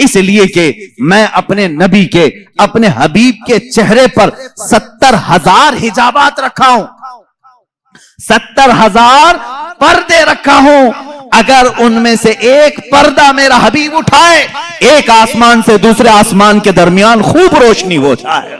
اس لیے کہ میں اپنے نبی کے اپنے حبیب کے چہرے پر 70,000 حجابات رکھا ہوں, 70,000 پردے رکھا ہوں. اگر ان میں سے ایک پردہ میرا حبیب اٹھائے, ایک آسمان سے دوسرے آسمان کے درمیان خوب روشنی ہو جائے.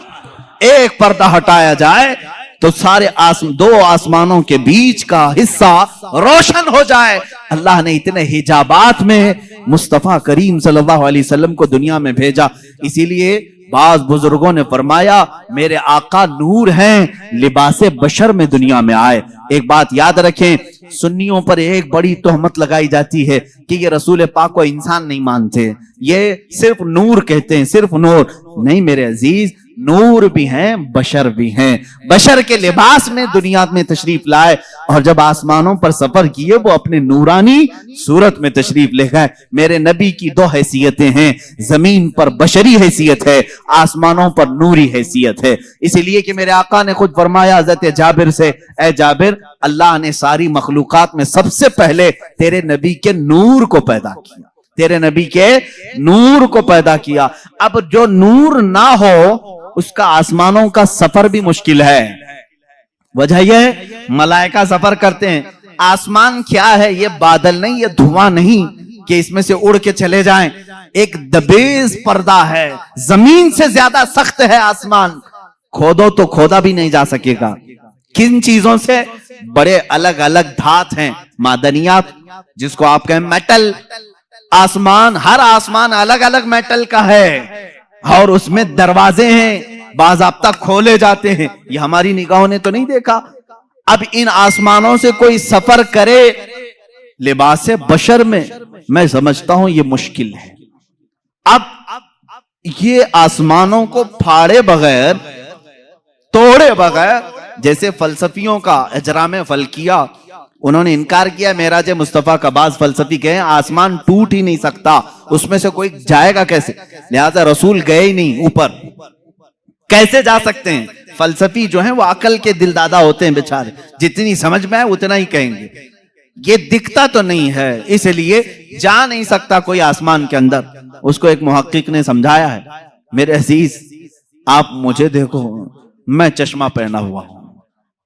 ایک پردہ ہٹایا جائے تو سارے دو آسمانوں کے بیچ کا حصہ روشن ہو جائے. اللہ نے اتنے حجابات میں مصطفیٰ کریم صلی اللہ علیہ وسلم کو دنیا میں بھیجا. اسی لیے بعض بزرگوں نے فرمایا میرے آقا نور ہیں, لباس بشر میں دنیا میں آئے. ایک بات یاد رکھیں, سنیوں پر ایک بڑی تہمت لگائی جاتی ہے کہ یہ رسول پاک کو انسان نہیں مانتے, یہ صرف نور کہتے ہیں, صرف نور. نہیں میرے عزیز, نور بھی ہیں بشر بھی ہیں. بشر کے لباس میں دنیا میں تشریف لائے, اور جب آسمانوں پر سفر کیے وہ اپنے نورانی صورت میں تشریف لے گئے. میرے نبی کی دو حیثیتیں ہیں, زمین پر بشری حیثیت ہے, آسمانوں پر نوری حیثیت ہے. اسی لیے کہ میرے آقا نے خود فرمایا حضرت جابر سے, اے جابر, اللہ نے ساری مخلوقات میں سب سے پہلے تیرے نبی کے نور کو پیدا کیا, تیرے نبی کے نور کو پیدا کیا. اب جو نور نہ ہو اس کا آسمانوں کا سفر بھی مشکل ہے. وجہ یہ ملائکہ سفر کرتے ہیں. آسمان کیا ہے؟ یہ بادل نہیں, یہ دھواں نہیں کہ اس میں سے اڑ کے چلے جائیں. ایک دبیز پردہ ہے, زمین سے زیادہ سخت ہے آسمان. کھودو تو کھودا بھی نہیں جا سکے گا. کن چیزوں سے؟ بڑے الگ الگ دھات ہیں, معدنیات, جس کو آپ کہیں میٹل. آسمان, ہر آسمان الگ الگ میٹل کا ہے, اور اس میں دروازے ہیں, باضابطہ کھولے جاتے ہیں. یہ ہماری نگاہوں نے تو نہیں دیکھا. اب ان آسمانوں سے کوئی سفر کرے لباس بشر میں سمجھتا ہوں یہ مشکل ہے. اب یہ آسمانوں کو پھاڑے بغیر, توڑے بغیر, جیسے فلسفیوں کا اجرام فلکیہ, انہوں نے انکار کیا معراج مصطفیٰ کا. بعض فلسفی کہیں آسمان ٹوٹ ہی نہیں سکتا, اس میں سے کوئی جائے گا کیسے؟ لہذا رسول گئے ہی نہیں اوپر, کیسے جا سکتے ہیں؟ فلسفی جو ہیں وہ عقل کے دل دادا ہوتے ہیں بیچارے, جتنی سمجھ میں ہے اتنا ہی کہیں گے. یہ دکھتا تو نہیں ہے, اس لیے جا نہیں سکتا کوئی آسمان کے اندر. اس کو ایک محقق نے سمجھایا ہے. میرے عزیز, آپ مجھے دیکھو, میں چشمہ پہنا ہوا ہوں,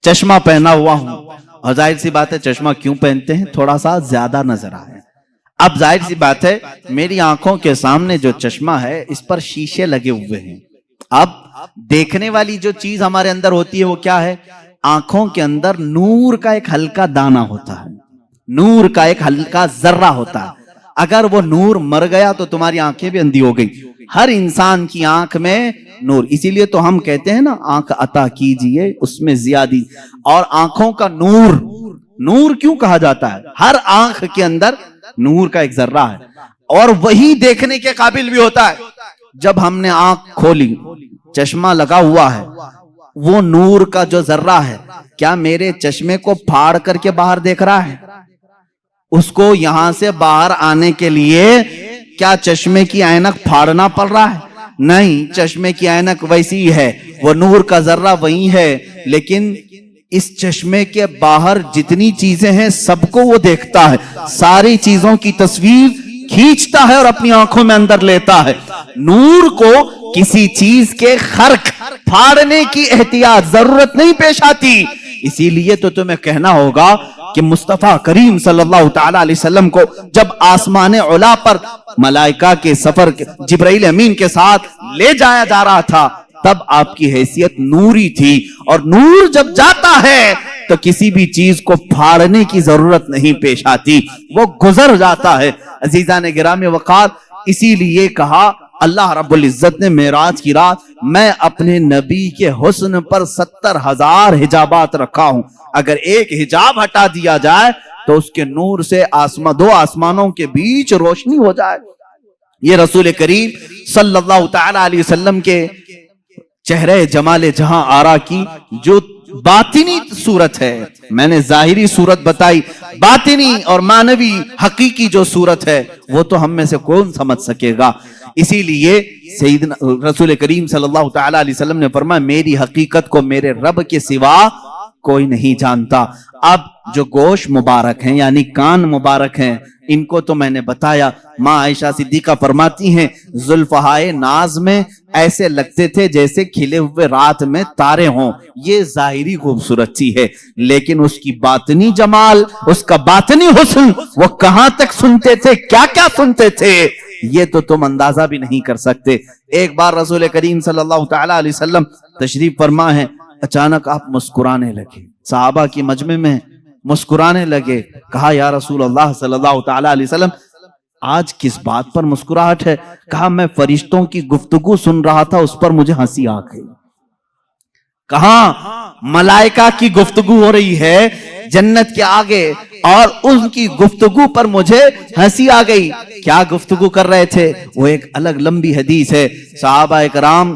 چشمہ پہنا ہوا ہوں, اور ظاہر سی بات ہے چشمہ کیوں پہنتے ہیں؟ تھوڑا سا زیادہ نظر آئے. اب ظاہر سی بات ہے میری آنکھوں کے سامنے جو چشمہ ہے اس پر شیشے لگے ہوئے ہیں. اب دیکھنے والی جو چیز ہمارے اندر ہوتی ہے وہ کیا ہے؟ آنکھوں کے اندر نور کا ایک ہلکا دانہ ہوتا ہے, نور کا ایک ہلکا ذرہ ہوتا ہے. اگر وہ نور مر گیا تو تمہاری آنکھیں بھی اندھی ہو گئی. ہر انسان کی آنکھ میں نور, اسی لیے تو ہم کہتے ہیں نا آنکھ عطا کیجئے اس میں زیادی. اور آنکھوں کا نور, نور کیوں کہا جاتا ہے؟ ہر آنکھ کے اندر نور کا ایک ذرہ ہے, اور وہی دیکھنے کے قابل بھی ہوتا ہے. جب ہم نے آنکھ کھولی, چشمہ لگا ہوا ہے, وہ نور کا جو ذرہ ہے کیا میرے چشمے کو پھاڑ کر کے باہر دیکھ رہا ہے؟ اس کو یہاں سے باہر آنے کے لیے کیا چشمے کی اینک پھاڑنا پڑ رہا ہے؟ نہیں, چشمے کی اینک ویسی ہی ہے, وہ نور کا ذرہ وہی ہے, لیکن اس چشمے کے باہر جتنی چیزیں ہیں سب کو وہ دیکھتا ہے, ساری چیزوں کی تصویر کھینچتا ہے اور اپنی آنکھوں میں اندر لیتا ہے. نور کو کسی چیز کے خرق پھاڑنے کی احتیاط ضرورت نہیں پیش آتی. اسی لیے تو تمہیں کہنا ہوگا کہ مصطفیٰ کریم صلی اللہ تعالی علیہ وسلم کو جب آسمان علا پر ملائکہ کے سفر جبرائیل امین کے ساتھ لے جایا جا رہا تھا تب آپ کی حیثیت نوری تھی, اور نور جب جاتا ہے تو کسی بھی چیز کو پھاڑنے کی ضرورت نہیں پیش آتی, وہ گزر جاتا ہے. عزیزان گرامی وقار, اسی لیے کہا اللہ رب العزت نے معراج کی رات میں اپنے نبی کے حسن پر 70,000 حجابات رکھا ہوں. اگر ایک حجاب ہٹا دیا جائے تو اس کے نور سے دو آسمانوں کے بیچ روشنی ہو جائے. یہ رسول کریم صلی اللہ تعالی علیہ وسلم کے چہرے جمال جہاں آرا کی جو باطنی صورت ہے. میں نے ظاہری صورت بتائی, باطنی اور معنوی حقیقی جو صورت ہے وہ تو ہم میں سے کون سمجھ سکے گا. اسی لیے سیدنا رسول کریم صلی اللہ تعالی علیہ وسلم نے فرمایا میری حقیقت کو میرے رب کے سوا کوئی نہیں جانتا. اب جو گوشت مبارک ہیں یعنی کان مبارک ہیں ان کو تو میں نے بتایا. ماں عائشہ صدیقہ فرماتی ہیں زلفہائے ناز میں ایسے لگتے تھے جیسے کھلے ہوئے رات میں تارے ہوں. یہ ظاہری خوبصورتی ہے لیکن اس کی باطنی جمال, اس کا باطنی حسن, وہ کہاں تک سنتے تھے, کیا کیا سنتے تھے, یہ تو تم اندازہ بھی نہیں کر سکتے. ایک بار رسول کریم صلی اللہ تعالی علیہ وسلم تشریف فرما ہے, اچانک آپ مسکرانے لگے, صحابہ کی مجمع میں مسکرانے لگے. کہا یا رسول اللہ صلی اللہ تعالی علیہ وسلم آج کس بات پر مسکراہٹ ہے؟ کہا میں فرشتوں کی گفتگو سن رہا تھا, اس پر مجھے ہنسی آ گئی. کہاں ملائکہ کی گفتگو ہو رہی ہے جنت کے آگے اور ان کی گفتگو پر مجھے ہنسی آ گئی. کیا گفتگو کر رہے تھے وہ ایک الگ لمبی حدیث ہے. صحابہ کرام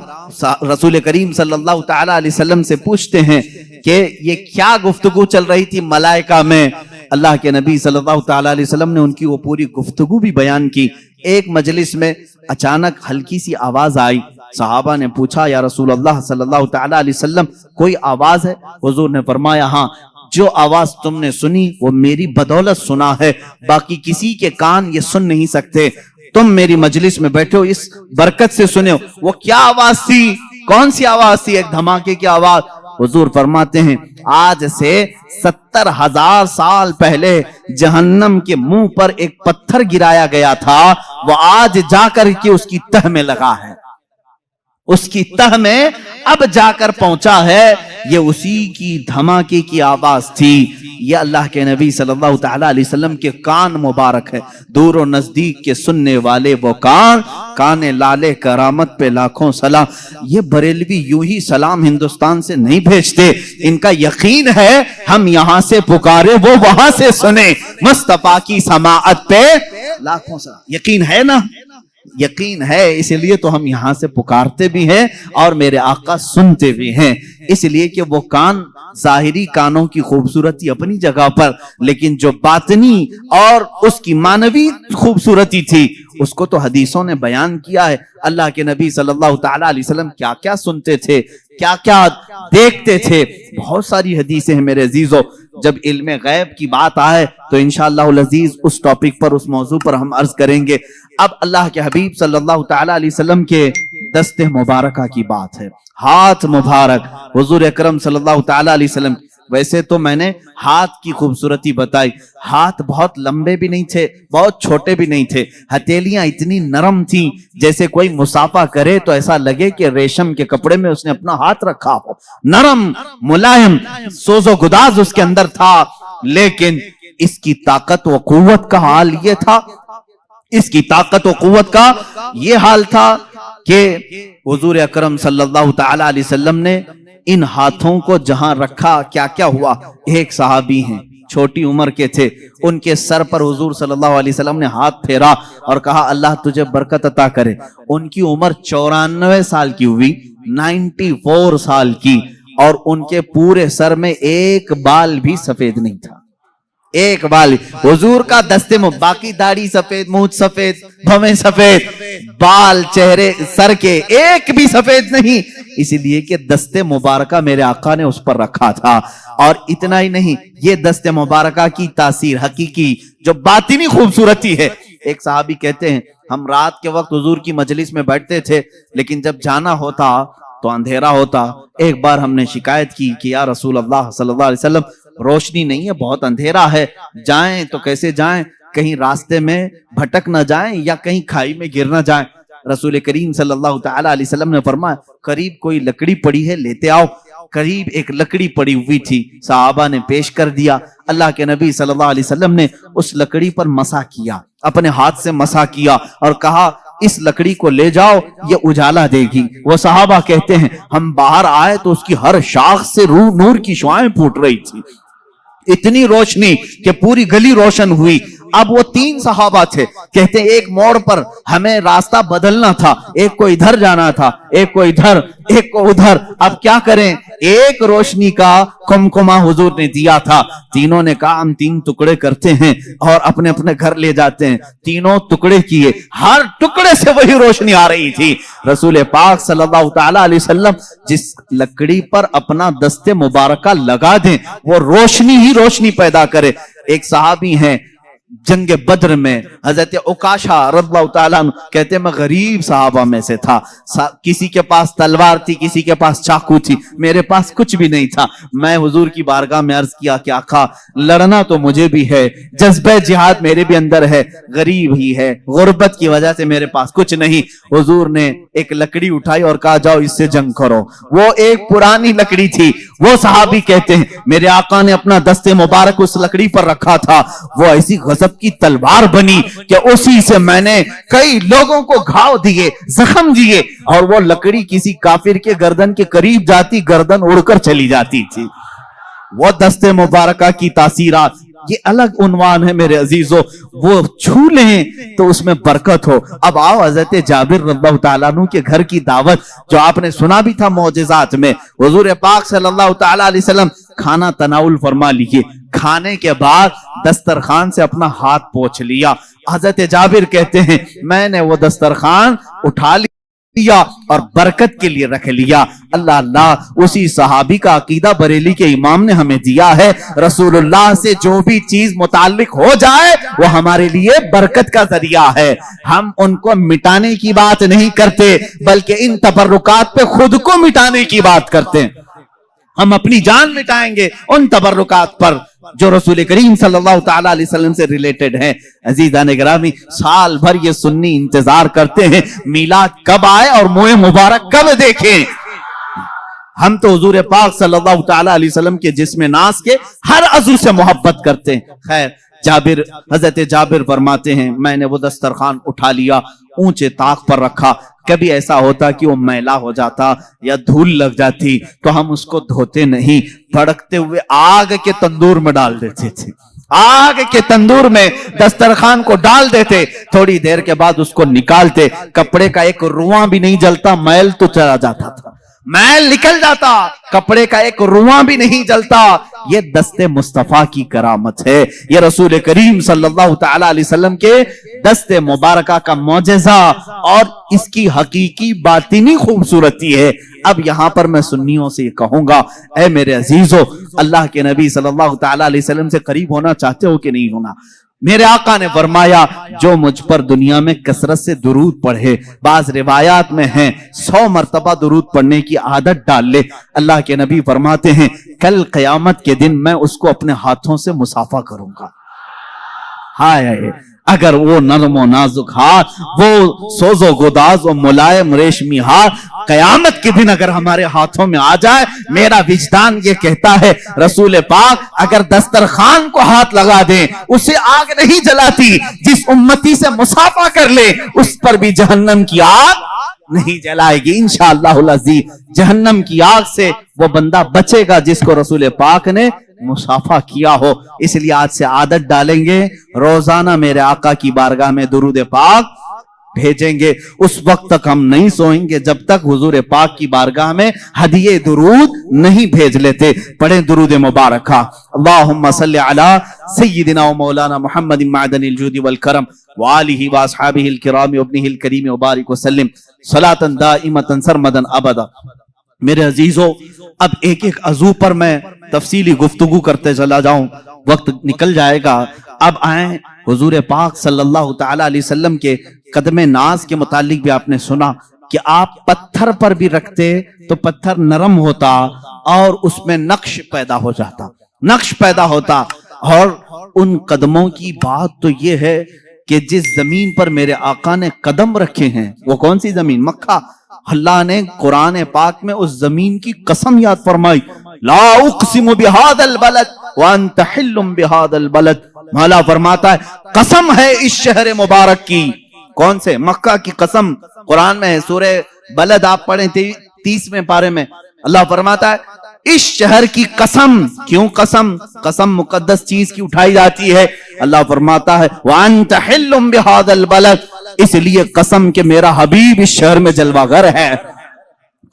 رسول کریم صلی اللہ تعالی علیہ وسلم سے پوچھتے ہیں کہ یہ کیا گفتگو چل رہی تھی ملائکہ میں. اللہ کے نبی صلی اللہ تعالی علیہ وسلم نے ان کی وہ پوری گفتگو بھی بیان کی. ایک مجلس میں اچانک ہلکی سی آواز آئی. صحابہ نے پوچھا یا رسول اللہ صلی اللہ تعالی علیہ وسلم کوئی آواز ہے؟ حضور نے فرمایا ہاں, جو آواز تم نے سنی وہ میری بدولت سنا ہے, باقی کسی کے کان یہ سن نہیں سکتے. تم میری مجلس میں بیٹھے ہو اس برکت سے سنے ہو. وہ کیا آواز تھی, کون سی آواز تھی؟ ایک دھماکے کی آواز. حضور فرماتے ہیں آج سے 70,000 سال پہلے جہنم کے منہ پر ایک پتھر گرایا گیا تھا, وہ آج جا کر کے اس کی تہ میں لگا ہے, اس کی تہ میں اب جا کر پہنچا ہے. یہ اسی کی دھماکے کی آواز تھی. یہ اللہ کے نبی صلی اللہ تعالی علیہ وسلم کے کان مبارک ہے. دور و نزدیک کے سننے والے وہ کان, کان لالے کرامت پہ لاکھوں سلام. یہ بریلوی یوں ہی سلام ہندوستان سے نہیں بھیجتے, ان کا یقین ہے ہم یہاں سے پکارے وہ وہاں سے سنے. مصطفیٰ کی سماعت پہ لاکھوں سلام. یقین ہے نا, یقین ہے, اس لیے تو ہم یہاں سے پکارتے بھی ہیں اور میرے آقا سنتے بھی ہیں. اس لیے کہ وہ کان ظاہری کانوں کی خوبصورتی اپنی جگہ پر, لیکن جو باطنی اور اس کی معنوی خوبصورتی تھی اس کو تو حدیثوں نے بیان کیا ہے. اللہ کے نبی صلی اللہ تعالی علیہ وسلم کیا کیا سنتے تھے, کیا کیا دیکھتے تھے, بہت ساری حدیثیں ہیں میرے عزیزو. جب علم غیب کی بات آئے تو انشاءاللہ العزیز اس ٹاپک پر, اس موضوع پر ہم عرض کریں گے. اب اللہ کے حبیب صلی اللہ تعالی علیہ وسلم کے دست مبارکہ کی بات ہے. ہاتھ مبارک حضور اکرم صلی اللہ تعالی علیہ وسلم. ویسے تو میں نے ہاتھ کی خوبصورتی بتائی, ہاتھ بہت لمبے بھی نہیں تھے, بہت چھوٹے بھی نہیں تھے. ہتھیلیاں اتنی نرم تھیں جیسے کوئی مصافحہ کرے تو ایسا لگے کہ ریشم کے کپڑے میں اس نے اپنا ہاتھ رکھا ہو. نرم, ملائم, سوز و گداز اس کے اندر تھا. لیکن اس کی طاقت و قوت کا حال یہ تھا, اس کی طاقت و قوت کا یہ حال تھا کہ حضور اکرم صلی اللہ تعالی علیہ وسلم نے ان ہاتھوں کو جہاں رکھا کیا کیا ہوا. ایک صحابی ہیں چھوٹی عمر کے تھے, ان کے سر پر حضور صلی اللہ علیہ وسلم نے ہاتھ پھیرا اور کہا اللہ تجھے برکت عطا کرے. ان کی عمر 94 سال کی ہوئی, 94 سال کی, اور ان کے پورے سر میں ایک بال بھی سفید نہیں تھا, ایک بال. حضور کا دستے میں باقی داڑھی سفید, مونچھ سفید, بھویں سفید, بال چہرے سر کے ایک بھی سفید نہیں, اسی لیے کہ دستے مبارکہ میرے آقا نے اس پر رکھا تھا. اور اتنا ہی نہیں, یہ دستے مبارکہ کی تاثیر حقیقی جو باطنی خوبصورتی ہے. ایک صحابی کہتے ہیں ہم رات کے وقت حضور کی مجلس میں بیٹھتے تھے, لیکن جب جانا ہوتا تو اندھیرا ہوتا. ایک بار ہم نے شکایت کی کہ یا رسول اللہ صلی اللہ علیہ وسلم روشنی نہیں ہے, بہت اندھیرا ہے, جائیں تو کیسے جائیں, کہیں راستے میں بھٹک نہ جائیں یا کہیں کھائی میں گر نہ جائیں. رسول کریم صلی اللہ تعالی علیہ وسلم نے فرمایا قریب کوئی لکڑی پڑی ہے لیتے آؤ. قریب ایک لکڑی پڑی ہوئی تھی, صحابہ نے پیش کر دیا. اللہ کے نبی صلی اللہ علیہ وسلم نے اس لکڑی پر مسح کیا, اپنے ہاتھ سے مسح کیا اور کہا اس لکڑی کو لے جاؤ, یہ اجالا دے گی. وہ صحابہ کہتے ہیں ہم باہر آئے تو اس کی ہر شاخ سے نور کی شعائیں پھوٹ رہی تھی, اتنی روشنی کہ پوری گلی روشن ہوئی. اب وہ 3 صحابہ تھے, کہتے ہیں ایک موڑ پر ہمیں راستہ بدلنا تھا, ایک کو ادھر جانا تھا, ایک کو ادھر, ایک کو ادھر, اب کیا کریں؟ ایک روشنی کا کمکما حضور نے دیا تھا. تینوں نے کہا ہم 3 ٹکڑے کرتے ہیں اور اپنے اپنے گھر لے جاتے ہیں. تینوں ٹکڑے کیے, ہر ٹکڑے سے وہی روشنی آ رہی تھی. رسول پاک صلی اللہ تعالی علیہ وسلم جس لکڑی پر اپنا دست مبارکہ لگا دیں وہ روشنی ہی روشنی پیدا کرے. ایک صحابی ہیں جنگ بدر میں, حضرت عکاشہ رضی اللہ تعالیٰ عنہ, کہتے ہیں میں غریب صحابہ میں سے تھا, کسی کے پاس تلوار تھی, کسی کے پاس چاقو تھی, میرے پاس کچھ بھی نہیں تھا. میں حضور کی بارگاہ میں عرض کیا کہ آقا لڑنا تو مجھے بھی ہے, جذبہ جہاد میرے بھی اندر ہے, غریب ہی ہے, غربت کی وجہ سے میرے پاس کچھ نہیں. حضور نے ایک لکڑی اٹھائی اور کہا جاؤ اس سے جنگ کرو. وہ ایک پرانی لکڑی تھی. وہ صحابی کہتے ہیں میرے آقا نے اپنا دست مبارک اس لکڑی پر رکھا تھا, وہ ایسی غضب کی تلوار بنی کہ اسی سے میں نے کئی لوگوں کو گھاؤ دیے, زخم دیے, اور وہ لکڑی کسی کافر کے گردن کے قریب جاتی, گردن اڑ کر چلی جاتی تھی. وہ دست مبارکہ کی تاثیرات, یہ الگ عنوان ہے میرے عزیزو, وہ چھو لیں تو اس میں برکت ہو. اب آؤ حضرت جابر رضی اللہ تعالیٰ عنہ کے گھر کی دعوت, جو آپ نے سنا بھی تھا معجزات میں. حضور پاک صلی اللہ تعالیٰ علیہ وسلم کھانا تناول فرما لیے, کھانے کے بعد دسترخوان سے اپنا ہاتھ پوچھ لیا. حضرت جابر کہتے ہیں میں نے وہ دسترخوان اٹھا لیا اور برکت کے لیے رکھ لیا. اللہ اللہ, اسی صحابی کا عقیدہ بریلی کے امام نے ہمیں دیا ہے. رسول اللہ سے جو بھی چیز متعلق ہو جائے وہ ہمارے لیے برکت کا ذریعہ ہے. ہم ان کو مٹانے کی بات نہیں کرتے, بلکہ ان تبرکات پہ خود کو مٹانے کی بات کرتے ہیں. ہم اپنی جان مٹائیں گے ان تبرکات پر جو رسول کریم صلی اللہ تعالی علیہ وسلم سے ریلیٹڈ ہیں. عزیزان گرامی, سال بھر یہ سنی انتظار کرتے ہیں میلاد کب آئے اور منہ مبارک کب دیکھیں. ہم تو حضور پاک صلی اللہ تعالی علیہ وسلم کے جسم ناز کے ہر عضو سے محبت کرتے ہیں. خیر, حضرت جابر فرماتے ہیں میں نے وہ دسترخوان اٹھا لیا, اونچے طاق پر رکھا. کبھی ایسا ہوتا کہ وہ میلا ہو جاتا یا دھول لگ جاتی تو ہم اس کو دھوتے نہیں, بھڑکتے ہوئے آگ کے تندور میں ڈال دیتے تھے. آگ کے تندور میں دسترخوان کو ڈال دیتے, تھوڑی دیر کے بعد اس کو نکالتے, کپڑے کا ایک رواں بھی نہیں جلتا, میل تو چلا جاتا تھا, میل نکل جاتا, کپڑے کا ایک رواں بھی نہیں جلتا. یہ دست مصطفیٰ کی کرامت ہے, یہ رسول کریم صلی اللہ تعالی علیہ وسلم کے دست مبارکہ کا معجزہ اور اس کی حقیقی باطنی خوبصورتی ہے. اب یہاں پر میں سنیوں سے یہ کہوں گا, اے میرے عزیزو, اللہ کے نبی صلی اللہ تعالی علیہ وسلم سے قریب ہونا چاہتے ہو کہ نہیں ہونا؟ میرے آقا نے فرمایا جو مجھ پر دنیا میں کثرت سے درود پڑھے, بعض روایات میں ہیں 100 مرتبہ درود پڑھنے کی عادت ڈال لے. اللہ کے نبی فرماتے ہیں کل قیامت کے دن میں اس کو اپنے ہاتھوں سے مصافحہ کروں گا. ہائے, اگر وہ نرم و نازک ہاتھ, وہ سوز و گداز و ملائم ریشمی ہاتھ قیامت کے دن اگر ہمارے ہاتھوں میں آ جائے, میرا وجدان یہ کہتا ہے رسول پاک اگر دسترخوان کو ہاتھ لگا دیں اسے آگ نہیں جلاتی, جس امتی سے مصافحہ کر لے اس پر بھی جہنم کی آگ نہیں جلائے گی. انشاءاللہ العزیز جہنم کی آگ سے وہ بندہ بچے گا جس کو رسول پاک نے مصافحہ کیا ہو. اس لیے آج سے عادت ڈالیں گے, روزانہ میرے آقا کی بارگاہ میں درود پاک بھیجیں گے. اس وقت تک ہم نہیں سوئیں گے جب تک حضور پاک کی بارگاہ میں ہدیے درود نہیں بھیج لیتے. پڑھیں درود مبارکہ, اللہم صلی علی سیدنا و مولانا محمد معدن الجود والکرم وآلہ واصحابہ الکرام وابنہ الکریم وبارک وسلم صلاۃ دائمۃ سرمدا ابدا. میرے عزیزو, اب ایک ایک عضو پر میں تفصیلی گفتگو کرتے چلا جاؤں, وقت نکل جائے گا. اب آئیں حضور پاک صلی اللہ تعالی علیہ وسلم کے قدم ناز کے متعلق بھی آپ نے سنا کہ آپ پتھر پر بھی رکھتے تو پتھر نرم ہوتا اور اس میں نقش پیدا ہو جاتا, نقش پیدا ہوتا. اور ان قدموں کی بات تو یہ ہے کہ جس زمین پر میرے آقا نے قدم رکھے ہیں وہ کون سی زمین؟ مکہ. اللہ نے قرآن پاک میں اس زمین کی قسم یاد فرمائی, لا اقسم بہذا البلد وانت حل بہذا البلد. مولا فرماتا ہے قسم ہے اس شہر مبارک کی. کون سے؟ مکہ کی قسم. قرآن میں ہے, سورہ بلد آپ پڑھیں 30ویں پارے میں, اللہ فرماتا ہے اس شہر کی قسم. کیوں قسم؟ قسم مقدس چیز کی اٹھائی جاتی ہے. اللہ فرماتا ہے وَأَنْتَ حِلٌّ بِهَذَا الْبَلَدِ، اس لیے قسم کہ میرا حبیب اس شہر میں جلوہ گر ہے.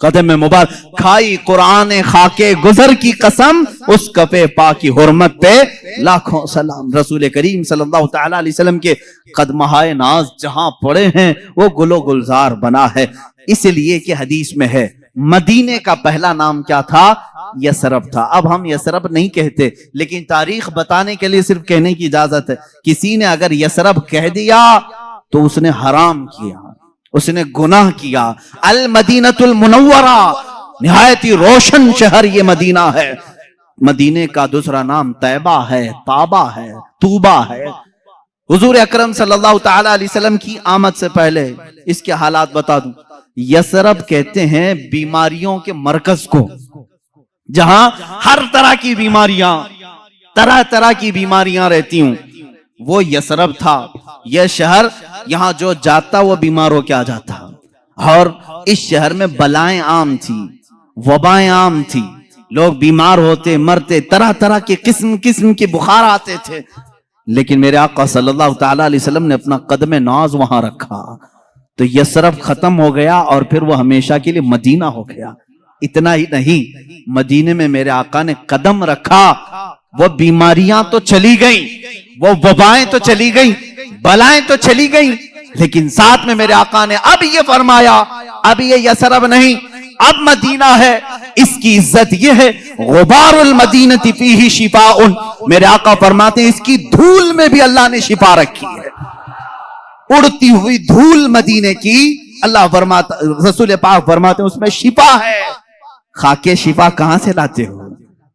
قدم مبارک کھائی قرآن خاکے گزر کی قسم، اس کفے پاک کی حرمت پہ لاکھوں سلام. رسول کریم صلی اللہ تعالی علیہ وسلم کے قدمہائے ناز جہاں پڑے ہیں وہ گل و گلزار بنا ہے. اس لیے کہ حدیث میں ہے مدینے کا پہلا نام کیا تھا؟ یثرب تھا. اب ہم یثرب نہیں کہتے، لیکن تاریخ بتانے کے لیے صرف کہنے کی اجازت ہے. کسی نے اگر یثرب کہہ دیا تو اس نے حرام کیا، اس نے گناہ کیا. المدینۃ المنورہ، نہایت ہی روشن شہر یہ مدینہ ہے. مدینے کا دوسرا نام طیبہ ہے، طابہ ہے، طوبہ ہے. حضور اکرم صلی اللہ تعالی علیہ وسلم کی آمد سے پہلے اس کے حالات بتا دوں. یثرب کہتے ہیں بیماریوں کے مرکز کو، جہاں ہر طرح کی بیماریاں، طرح طرح کی بیماریاں رہتی ہوں، وہ یثرب تھا. یہ شہر یہاں جو جاتا وہ بیمار ہو کے آ جاتا. اور اس شہر میں بلائیں عام تھی، وبائیں عام تھی، لوگ بیمار ہوتے مرتے، طرح طرح کے قسم قسم کے بخار آتے تھے. لیکن میرے آقا صلی اللہ تعالی علیہ وسلم نے اپنا قدم ناز وہاں رکھا تو یثرب ختم ہو گیا اور پھر وہ ہمیشہ کے لیے مدینہ ہو گیا. اتنا ہی نہیں، مدینے میں میرے آقا نے قدم رکھا، وہ بیماریاں تو چلی گئیں، وہ وبائیں تو چلی گئیں، بلائیں تو چلی گئیں، لیکن ساتھ میں میرے آقا نے اب یہ فرمایا اب یہ یثرب نہیں، اب مدینہ ہے. اس کی عزت یہ ہے غبار المدینۃ فیہ شفاء. میرے آقا فرماتے ہیں اس کی دھول میں بھی اللہ نے شفا رکھی ہے. اڑتی ہوئی دھول مدینے کی اللہ فرماتا، رسول پاک فرماتے ہیں اس میں شفا ہے. خاکے شفا کہاں سے لاتے ہو؟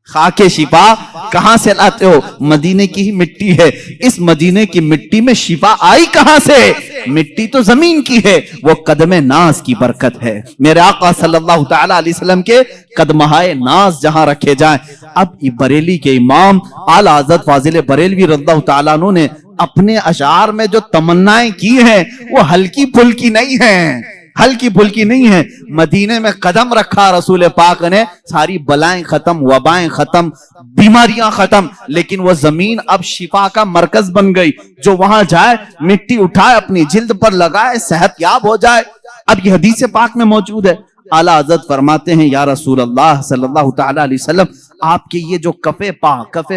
خاکے شفا کہاں سے لاتے ہو؟ مدینے کی ہی مٹی ہے. اس مدینے کی مٹی میں شفا آئی کہاں سے؟ مٹی تو زمین کی ہے، وہ قدم ناز کی برکت ہے. میرے آقا صلی اللہ تعالی علیہ وسلم کے قدمہائے ناز جہاں رکھے جائیں. اب بریلی کے امام اعلیٰ حضرت فاضل بریلوی رضی اللہ تعالیٰ عنہ نے اپنے اشعار میں جو تمنائیں کی ہیں وہ ہلکی پھلکی نہیں ہیں، ہلکی پھلکی نہیں ہے. مدینے میں قدم رکھا رسول پاک نے، ساری بلائیں ختم، وبائیں ختم، بیماریاں ختم. لیکن وہ زمین اب شفا کا مرکز بن گئی. جو وہاں جائے مٹی اٹھائے اپنی جلد پر لگائے صحت یاب ہو جائے. اب یہ حدیث پاک میں موجود ہے. اعلیٰ حضرت فرماتے ہیں یا رسول اللہ صلی اللہ تعالی علیہ وسلم، آپ کے یہ جو کفے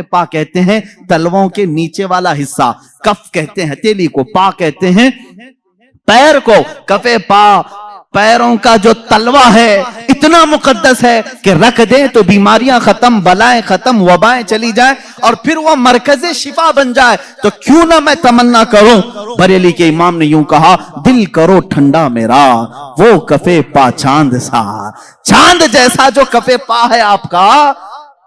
پا کہتے ہیں تلووں کے نیچے والا حصہ، کف کہتے ہیں ہتھیلی کو، پا کہتے ہیں پیر کو. کفے پا پیروں کا جو تلوہ ہے اتنا مقدس ہے کہ رکھ دیں تو بیماریاں ختم، بلائیں ختم، وبائیں چلی جائیں اور پھر وہ مرکز شفا بن جائے. تو کیوں نہ میں تمنا کروں. بریلی کے امام نے یوں کہا دل کرو ٹھنڈا میرا وہ کفے پا چاند سا. چاند جیسا جو کفے پا ہے آپ کا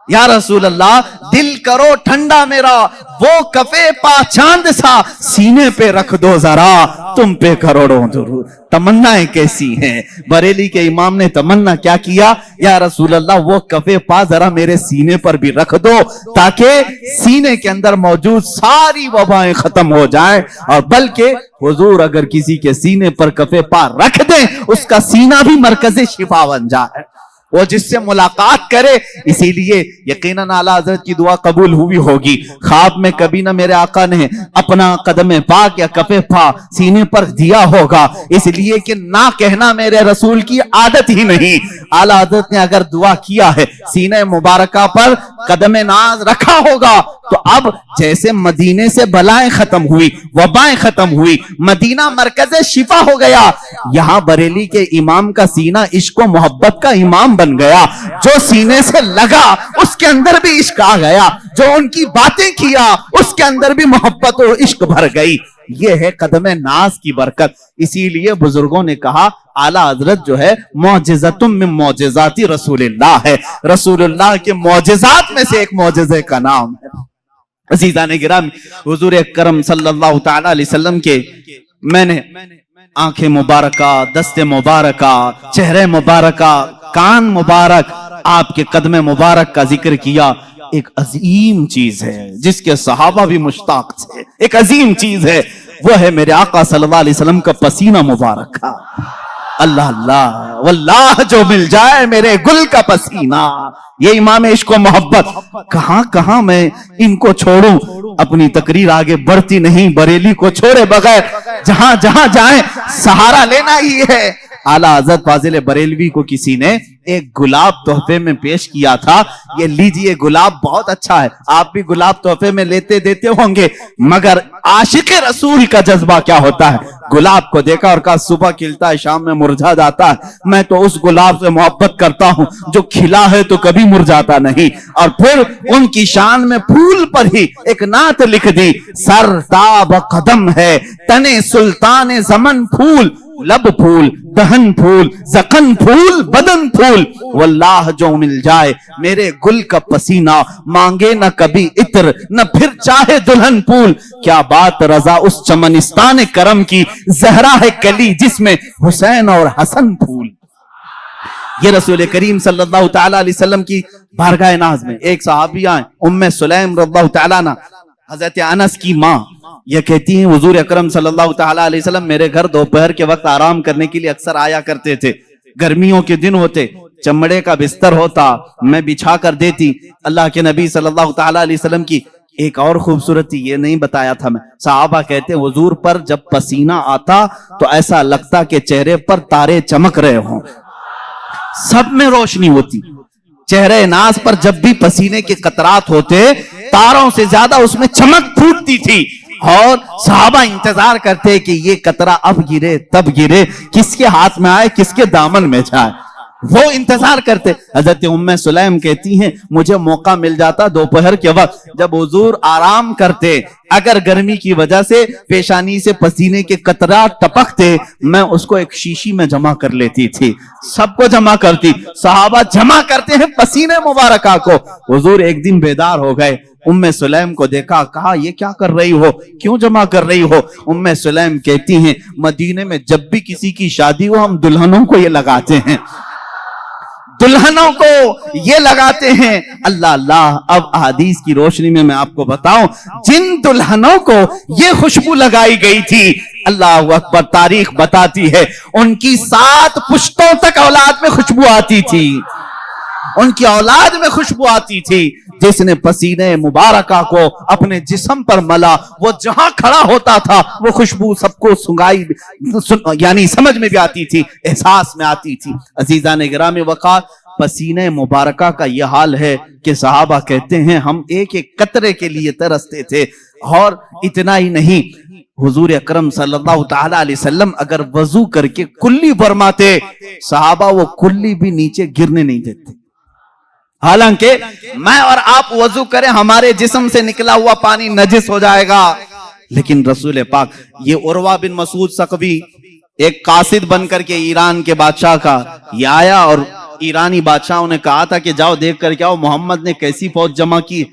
یا رسول اللہ، دل کرو ٹھنڈا میرا وہ کفے پا چاند سا. سینے پہ رکھ دو ذرا تم پہ کروڑوں درود. تمنائیں کیسی ہیں. بریلی کے امام نے تمنا کیا کیا؟ یا رسول اللہ وہ کفے پا ذرا میرے سینے پر بھی رکھ دو تاکہ سینے کے اندر موجود ساری وبائیں ختم ہو جائیں. اور بلکہ حضور اگر کسی کے سینے پر کفے پا رکھ دیں اس کا سینہ بھی مرکز شفا بن جائے، وہ جس سے ملاقات کرے. اسی لیے یقیناً اعلیٰ حضرت کی دعا قبول ہوئی ہوگی. خواب میں کبھی نہ میرے آقا نے اپنا قدم پاک یا کفے پا سینے پر دیا ہوگا، اس لیے کہ نہ کہنا میرے رسول کی عادت ہی نہیں. اعلیٰ حضرت نے اگر دعا کیا ہے سینہ مبارکہ پر قدم ناز رکھا ہوگا تو اب جیسے مدینے سے بلائیں ختم ہوئی، وبائیں ختم ہوئی، مدینہ مرکز شفا ہو گیا. یہاں بریلی کے امام کا سینہ عشق و محبت کا امام بن گیا. جو سینے سے لگا اس کے اندر بھی عشق آ گیا، جو ان کی باتیں کیا اس کے اندر بھی محبت و عشق بھر گئی. یہ ہے قدم ناز کی برکت. اسی لیے بزرگوں نے کہا اعلیٰ حضرت جو ہے معجزۃ من معجزات رسول اللہ ہے. رسول اللہ کے معجزات میں سے ایک معجزے کا نام ہے. عزیزان گرامی، حضور اکرم صلی اللہ تعالی علیہ وسلم کے میں نے آنکھیں مبارکہ، دست مبارکہ، چہرے مبارکہ، کان مبارک، آپ کے قدم مبارک کا ذکر کیا. ایک عظیم چیز ہے جس کے صحابہ بھی مشتاق تھے، ایک عظیم چیز ہے، وہ ہے میرے آقا صلی اللہ علیہ وسلم کا پسینہ مبارک کا. اللہ اللہ واللہ جو مل جائے میرے گل کا پسینہ. یہ امام عشق و محبت. کہاں کہاں میں ان کو چھوڑوں, اپنی تقریر آگے بڑھتی نہیں, بریلی کو چھوڑے بغیر جہاں جہاں جائیں سہارا لینا ہی ہے. اعلیٰ حضرت فاضل بریلوی کو کسی نے ایک گلاب تحفے میں پیش کیا تھا, یہ لیجئے گلاب بہت اچھا ہے, آپ بھی گلاب تحفے میں لیتے دیتے ہوں گے, مگر عاشق رسول کا جذبہ کیا ہوتا ہے. گلاب کو دیکھا اور کہا صبح کھلتا ہے شام میں مرجھا جاتا ہے, میں تو اس گلاب سے محبت کرتا ہوں جو کھلا ہے تو کبھی مرجھاتا نہیں. اور پھر ان کی شان میں پھول پر ہی ایک نعت لکھ دی, سر تاب قدم ہے تنے سلطان زمن پھول, لب پھول دہن پھول زخن پھول بدن پھول, واللہ جو مل جائے میرے گل کا پسینہ, مانگے نہ کبھی عطر نہ پھر چاہے دلہن پھول. کیا بات رضا اس چمنستان کرم کی, زہرا ہے کلی جس میں حسین اور حسن پھول. یہ رسول کریم صلی اللہ تعالی علیہ وسلم کی بارگاہ ناز میں ایک صحابی آئے, ام سلیم رضی اللہ تعالیٰ عنہ, حضرت انس کی ماں. یہ کہتی ہیں حضور اکرم صلی اللہ تعالی علیہ وسلم میرے گھر دوپہر کے وقت آرام کرنے کے لیے اکثر آیا کرتے تھے. گرمیوں کے دن ہوتے, چمڑے کا بستر ہوتا, میں بچھا کر دیتی. اللہ کے نبی صلی اللہ تعالی علیہ وسلم کی ایک اور خوبصورتی یہ نہیں بتایا تھا میں, صحابہ کہتے ہیں حضور پر جب پسینہ آتا تو ایسا لگتا کہ چہرے پر تارے چمک رہے ہوں, سب میں روشنی ہوتی. چہرے ناز پر جب بھی پسینے کے قطرات ہوتے تاروں سے زیادہ اس میں چمک پھوٹتی تھی, اور صحابہ انتظار کرتے کہ یہ قطرہ اب گرے تب گرے, کس کے ہاتھ میں آئے کس کے دامن میں جائے, وہ انتظار کرتے. حضرت ام سلیم کہتی ہیں مجھے موقع مل جاتا دوپہر کے وقت جب حضور آرام کرتے, اگر گرمی کی وجہ سے پیشانی سے پسینے کے قطرات ٹپکتے, میں اس کو ایک شیشی میں جمع کر لیتی تھی, سب کو جمع کرتی. صحابہ جمع کرتے ہیں پسینے مبارکہ کو. حضور ایک دن بیدار ہو گئے, ام سلیم کو دیکھا, کہا یہ کیا کر رہی ہو, کیوں جمع کر رہی ہو. ام سلیم کہتی ہیں مدینے میں جب بھی کسی کی شادی ہو ہم دلہنوں کو یہ لگاتے ہیں, دلہنوں کو یہ لگاتے ہیں. اللہ اللہ. اب احادیث کی روشنی میں آپ کو بتاؤں, جن دلہنوں کو یہ خوشبو لگائی گئی تھی, اللہ اکبر, تاریخ بتاتی ہے ان کی 7 پشتوں تک اولاد میں خوشبو آتی تھی, ان کی اولاد میں خوشبو آتی تھی. جس نے پسینے مبارکہ کو اپنے جسم پر ملا, وہ جہاں کھڑا ہوتا تھا وہ خوشبو سب کو سنگائی, یعنی سمجھ میں بھی آتی تھی, احساس میں آتی تھی. عزیزان گرامی وقار, پسینے مبارکہ کا یہ حال ہے کہ صحابہ کہتے ہیں ہم ایک ایک قطرے کے لیے ترستے تھے. اور اتنا ہی نہیں, حضور اکرم صلی اللہ تعالی علیہ وسلم اگر وضو کر کے کلی فرماتے, صحابہ وہ کلی بھی نیچے گرنے نہیں دیتے. حالانکہ میں اور آپ وضو کریں ہمارے جسم سے نکلا ہوا پانی نجس ہو جائے گا, لیکن رسول پاک, یہ عروہ بن مسعود ثقفی ایک قاصد بن کر کے ایران کے بادشاہ کا یہ آیا, اور ایرانی بادشاہوں نے کہا تھا کہ جاؤ دیکھ کر کے آؤ محمد نے کیسی فوج جمع کی.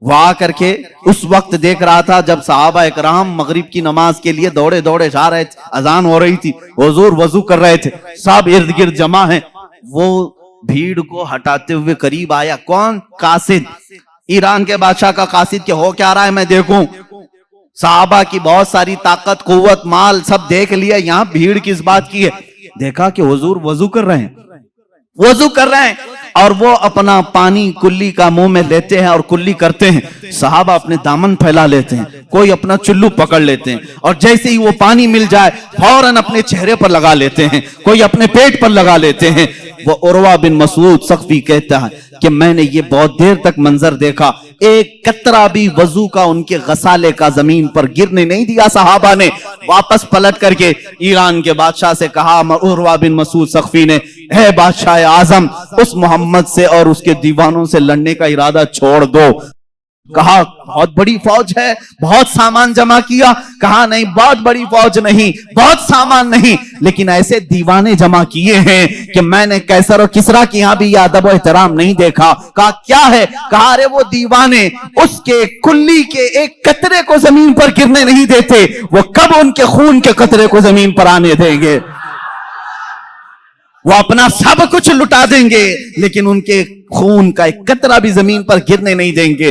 وہ آ کر کے اس وقت دیکھ رہا تھا جب صحابہ اکرام مغرب کی نماز کے لیے دوڑے دوڑے جا رہے تھے, اذان ہو رہی تھی, حضور وضو کر رہے تھے, سب ارد گرد جمع ہیں. وہ بھیڑ کو ہٹاتے ہوئے قریب آیا, کون؟ قاصد, ایران کے بادشاہ کا قاصد, کہ ہو کیا رہا ہے میں دیکھوں. صحابہ کی بہت ساری طاقت قوت مال سب دیکھ لیا, یہاں بھیڑ کس بات کی ہے. دیکھا کہ حضور وضو کر رہے ہیں, وضو کر رہے ہیں, اور وہ اپنا پانی کلی کا منہ میں لیتے ہیں اور کلی کرتے ہیں. صحابہ اپنے دامن پھیلا لیتے ہیں, کوئی اپنا چلو پکڑ لیتے ہیں, اور جیسے ہی وہ پانی مل جائے فوراً اپنے چہرے پر لگا لیتے ہیں, کوئی اپنے پیٹ پر لگا لیتے ہیں. وہ عروہ بن مسعود ثقفی کہتا ہے کہ میں نے یہ بہت دیر تک منظر دیکھا, ایک قطرہ بھی وضو کا ان کے غسالے کا زمین پر گرنے نہیں دیا. صحابہ نے واپس پلٹ کر کے ایران کے بادشاہ سے کہا, عروہ بن مسعود ثقفی نے, اے بادشاہ اعظم, اس محمد سے اور اس کے دیوانوں سے لڑنے کا ارادہ چھوڑ دو. کہا بہت بڑی فوج ہے, بہت سامان جمع کیا. کہا نہیں, بہت بڑی فوج نہیں, بہت سامان نہیں, لیکن ایسے دیوانے جمع کیے ہیں کہ میں نے کیسر اور کسرا کی یہاں بھی یہ ادب و احترام نہیں دیکھا. کہا کیا ہے؟ کہا ارے وہ دیوانے اس کے کلی کے ایک قطرے کو زمین پر گرنے نہیں دیتے, وہ کب ان کے خون کے قطرے کو زمین پر آنے دیں گے؟ وہ اپنا سب کچھ لٹا دیں گے لیکن ان کے خون کا ایک قطرہ بھی زمین پر گرنے نہیں دیں گے.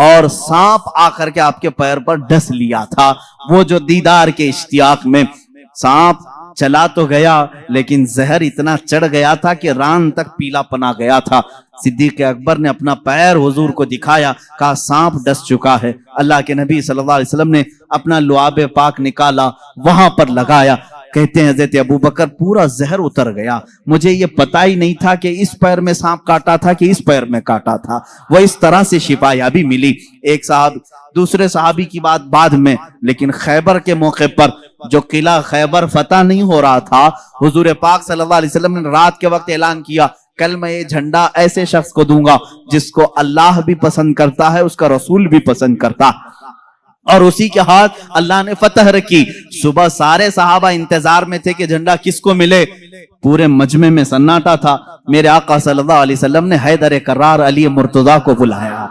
اور سانپ آ کر کے آپ کے پیر پر ڈس لیا تھا. وہ جو دیدار کے اشتیاق میں سانپ چلا تو گیا لیکن زہر اتنا چڑھ گیا تھا کہ ران تک پیلا پنا گیا تھا. صدیق اکبر نے اپنا پیر حضور کو دکھایا, کہا سانپ ڈس چکا ہے. اللہ کے نبی صلی اللہ علیہ وسلم نے اپنا لعاب پاک نکالا, وہاں پر لگایا. کہتے ہیں حضرت ابوبکر پورا زہر اتر گیا, مجھے یہ پتا ہی نہیں تھا کہ اس پیر میں سانپ کاٹا تھا کہ اس پیر میں کاٹا تھا. وہ اس طرح سے شفا یابی ملی. ایک دوسرے صحابی کی بات بعد میں, لیکن خیبر کے موقع پر جو قلعہ خیبر فتح نہیں ہو رہا تھا, حضور پاک صلی اللہ علیہ وسلم نے رات کے وقت اعلان کیا, کل میں یہ جھنڈا ایسے شخص کو دوں گا جس کو اللہ بھی پسند کرتا ہے, اس کا رسول بھی پسند کرتا, اور اسی کے ہاتھ اللہ نے فتح رکھی. صبح سارے صحابہ انتظار میں تھے کہ جھنڈا کس کو ملے. پورے مجمع میں سناٹا تھا. میرے آقا صلی اللہ علیہ وسلم نے حیدر کرار علی مرتضیٰ کو بلایا.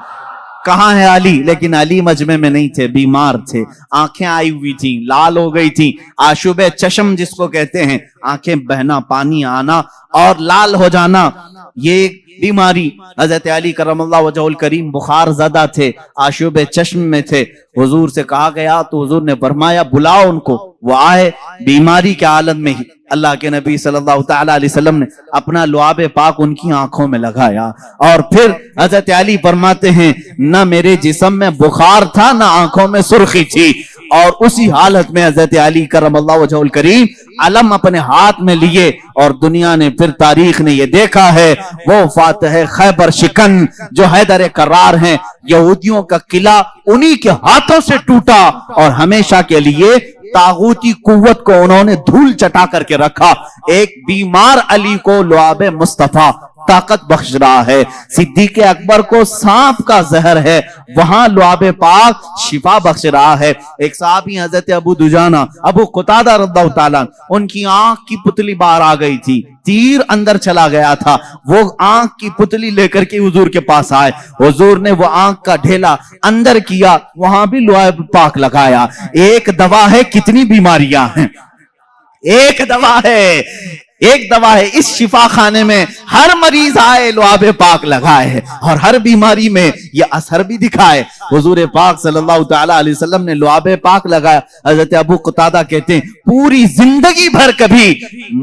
کہاں ہے علی؟ لیکن علی مجمع میں نہیں تھے, بیمار تھے, آنکھیں آئی ہوئی تھیں, لال ہو گئی تھیں. آشوب چشم جس کو کہتے ہیں, آنکھیں بہنا, پانی آنا اور لال ہو جانا, یہ بیماری. حضرت علی کرم اللہ وجہ الکریم بخار زدہ تھے, آشوب چشم میں تھے. حضور سے کہا گیا تو حضور نے فرمایا بلاؤ ان کو. وہ آئے, بیماری کے عالم میں ہی اللہ کے نبی صلی اللہ تعالی علیہ وسلم نے اپنا لعاب پاک ان کی آنکھوں میں لگایا. اور پھر حضرت علی فرماتے ہیں نہ میرے جسم میں بخار تھا نہ آنکھوں میں سرخی تھی, اور اسی حالت میں حضرت علی کرم اللہ وجہ الکریم علم اپنے ہاتھ میں لیے, اور دنیا نے پھر تاریخ نے یہ دیکھا ہے وہ فاتح خیبر شکن جو حیدر کرار ہیں, یہودیوں کا قلعہ انہی کے ہاتھوں سے ٹوٹا, اور ہمیشہ کے لیے طاغوتی قوت کو انہوں نے دھول چٹا کر کے رکھا. ایک بیمار علی کو لعاب مصطفیٰ طاقت بخش رہا ہے. صدیق اکبر کو سانپ کا زہر ہے, وہاں لعاب پاک شفا بخش رہا ہے. ایک صحابی حضرت ابو دجانہ ابو قتادہ رضی اللہ تعالیٰ, ان کی آنکھ کی پتلی باہر آ گئی تھی, تیر اندر چلا گیا تھا. وہ آنکھ کی پتلی لے کر کے حضور کے پاس آئے. حضور نے وہ آنکھ کا ڈھیلا اندر کیا, وہاں بھی لعاب پاک لگایا. ایک دوا ہے, کتنی بیماریاں ہیں, ایک دوا ہے, ایک دوا ہے. اس شفا خانے میں ہر مریض آئے لعاب پاک لگائے, اور ہر بیماری میں یہ اثر بھی دکھائے. حضور پاک صلی اللہ تعالی علیہ وسلم نے لعاب پاک لگایا. حضرت ابو قتادہ کہتے ہیں پوری زندگی بھر کبھی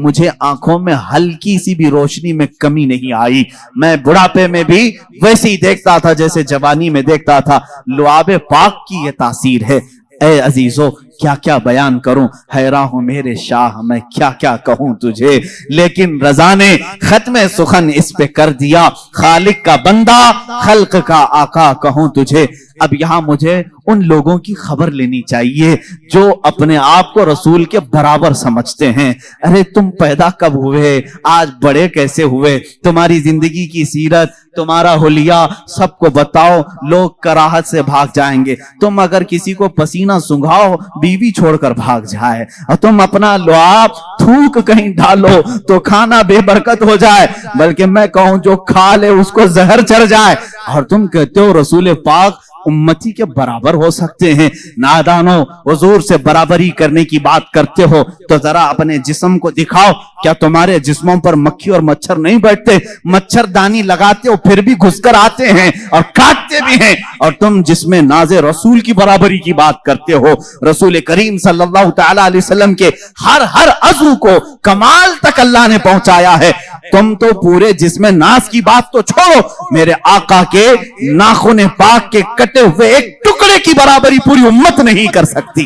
مجھے آنکھوں میں ہلکی سی بھی روشنی میں کمی نہیں آئی. میں بڑھاپے میں بھی ویسے ہی دیکھتا تھا جیسے جوانی میں دیکھتا تھا. لعاب پاک کی یہ تاثیر ہے. اے عزیزو, کیا کیا بیان کروں, حیران ہوں میرے شاہ, میں کیا کیا کہوں تجھے, لیکن رضا نے ختم سخن اس پہ کر دیا. خالق کا بندہ, خلق کا آقا کہوں تجھے. اب یہاں مجھے ان لوگوں کی خبر لینی چاہیے جو اپنے آپ کو رسول کے برابر سمجھتے ہیں. ارے تم پیدا کب ہوئے, آج بڑے کیسے ہوئے, تمہاری زندگی کی سیرت, تمہارا حلیہ سب کو بتاؤ, لوگ کراہت سے بھاگ جائیں گے. تم اگر کسی کو پسینہ سنگھاؤ بیوی چھوڑ کر بھاگ جائے, اور تم اپنا لعاب تھوک کہیں ڈالو تو کھانا بے برکت ہو جائے, بلکہ میں کہوں جو کھا لے اس کو زہر چڑھ جائے. اور تم کہتے ہو رسول پاک امتی کے برابر ہو سکتے ہیں. نادانو, حضور سے برابری کرنے کی بات کرتے ہو تو ذرا اپنے جسم کو دکھاؤ. کیا تمہارے جسموں پر مکھی اور مچھر نہیں بیٹھتے؟ مچھر دانی لگاتے ہو پھر بھی گھس کر آتے ہیں اور کاٹتے بھی ہیں, اور تم جسم ناز رسول کی برابری کی بات کرتے ہو. رسول کریم صلی اللہ تعالی علیہ وسلم کے ہر عضو کو کمال تک اللہ نے پہنچایا ہے. تم تو پورے جسم ناز کی بات تو چھوڑو, میرے آقا کے ناخن پاک کے کٹے ہوئے ایک ٹکڑے کی برابری پوری امت نہیں کر سکتی.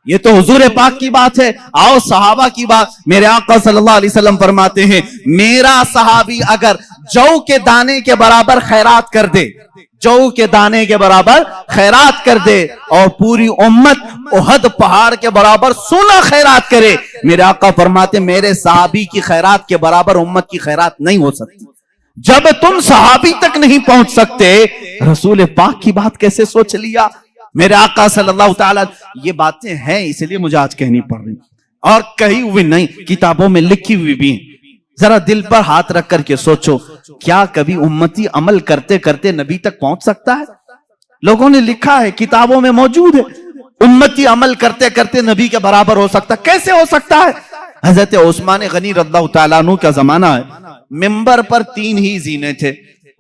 یہ تو حضور پاک کی بات ہے. آؤ صحابہ کی بات. میرے آقا صلی اللہ علیہ وسلم فرماتے ہیں میرا صحابی اگر جو کے دانے کے برابر خیرات کر دے, جو کے دانے کے برابر خیرات کر دے, اور پوری امت احد پہاڑ کے برابر سونا خیرات کرے, میرے آقا فرماتے میرے صحابی کی خیرات کے برابر امت کی خیرات نہیں ہو سکتی. جب تم صحابی تک نہیں پہنچ سکتے, رسول پاک کی بات کیسے سوچ لیا؟ میرے آقا صلی اللہ تعالی, یہ باتیں ہیں اس لیے مجھے آج کہنی پڑ رہی, اور کہی ہوئی نہیں, کتابوں میں لکھی ہوئی بھی ہیں. ذرا دل پر ہاتھ رکھ کر کے سوچو, کیا کبھی امتی عمل کرتے کرتے نبی تک پہنچ سکتا ہے؟ لوگوں نے لکھا ہے, کتابوں میں موجود ہے, امتی عمل کرتے کرتے نبی کے برابر ہو سکتا. کیسے ہو سکتا ہے؟ حضرت عثمان غنی رضی اللہ تعالیٰ عنہ کا زمانہ ہے, ممبر پر 3 ہی زینے تھے.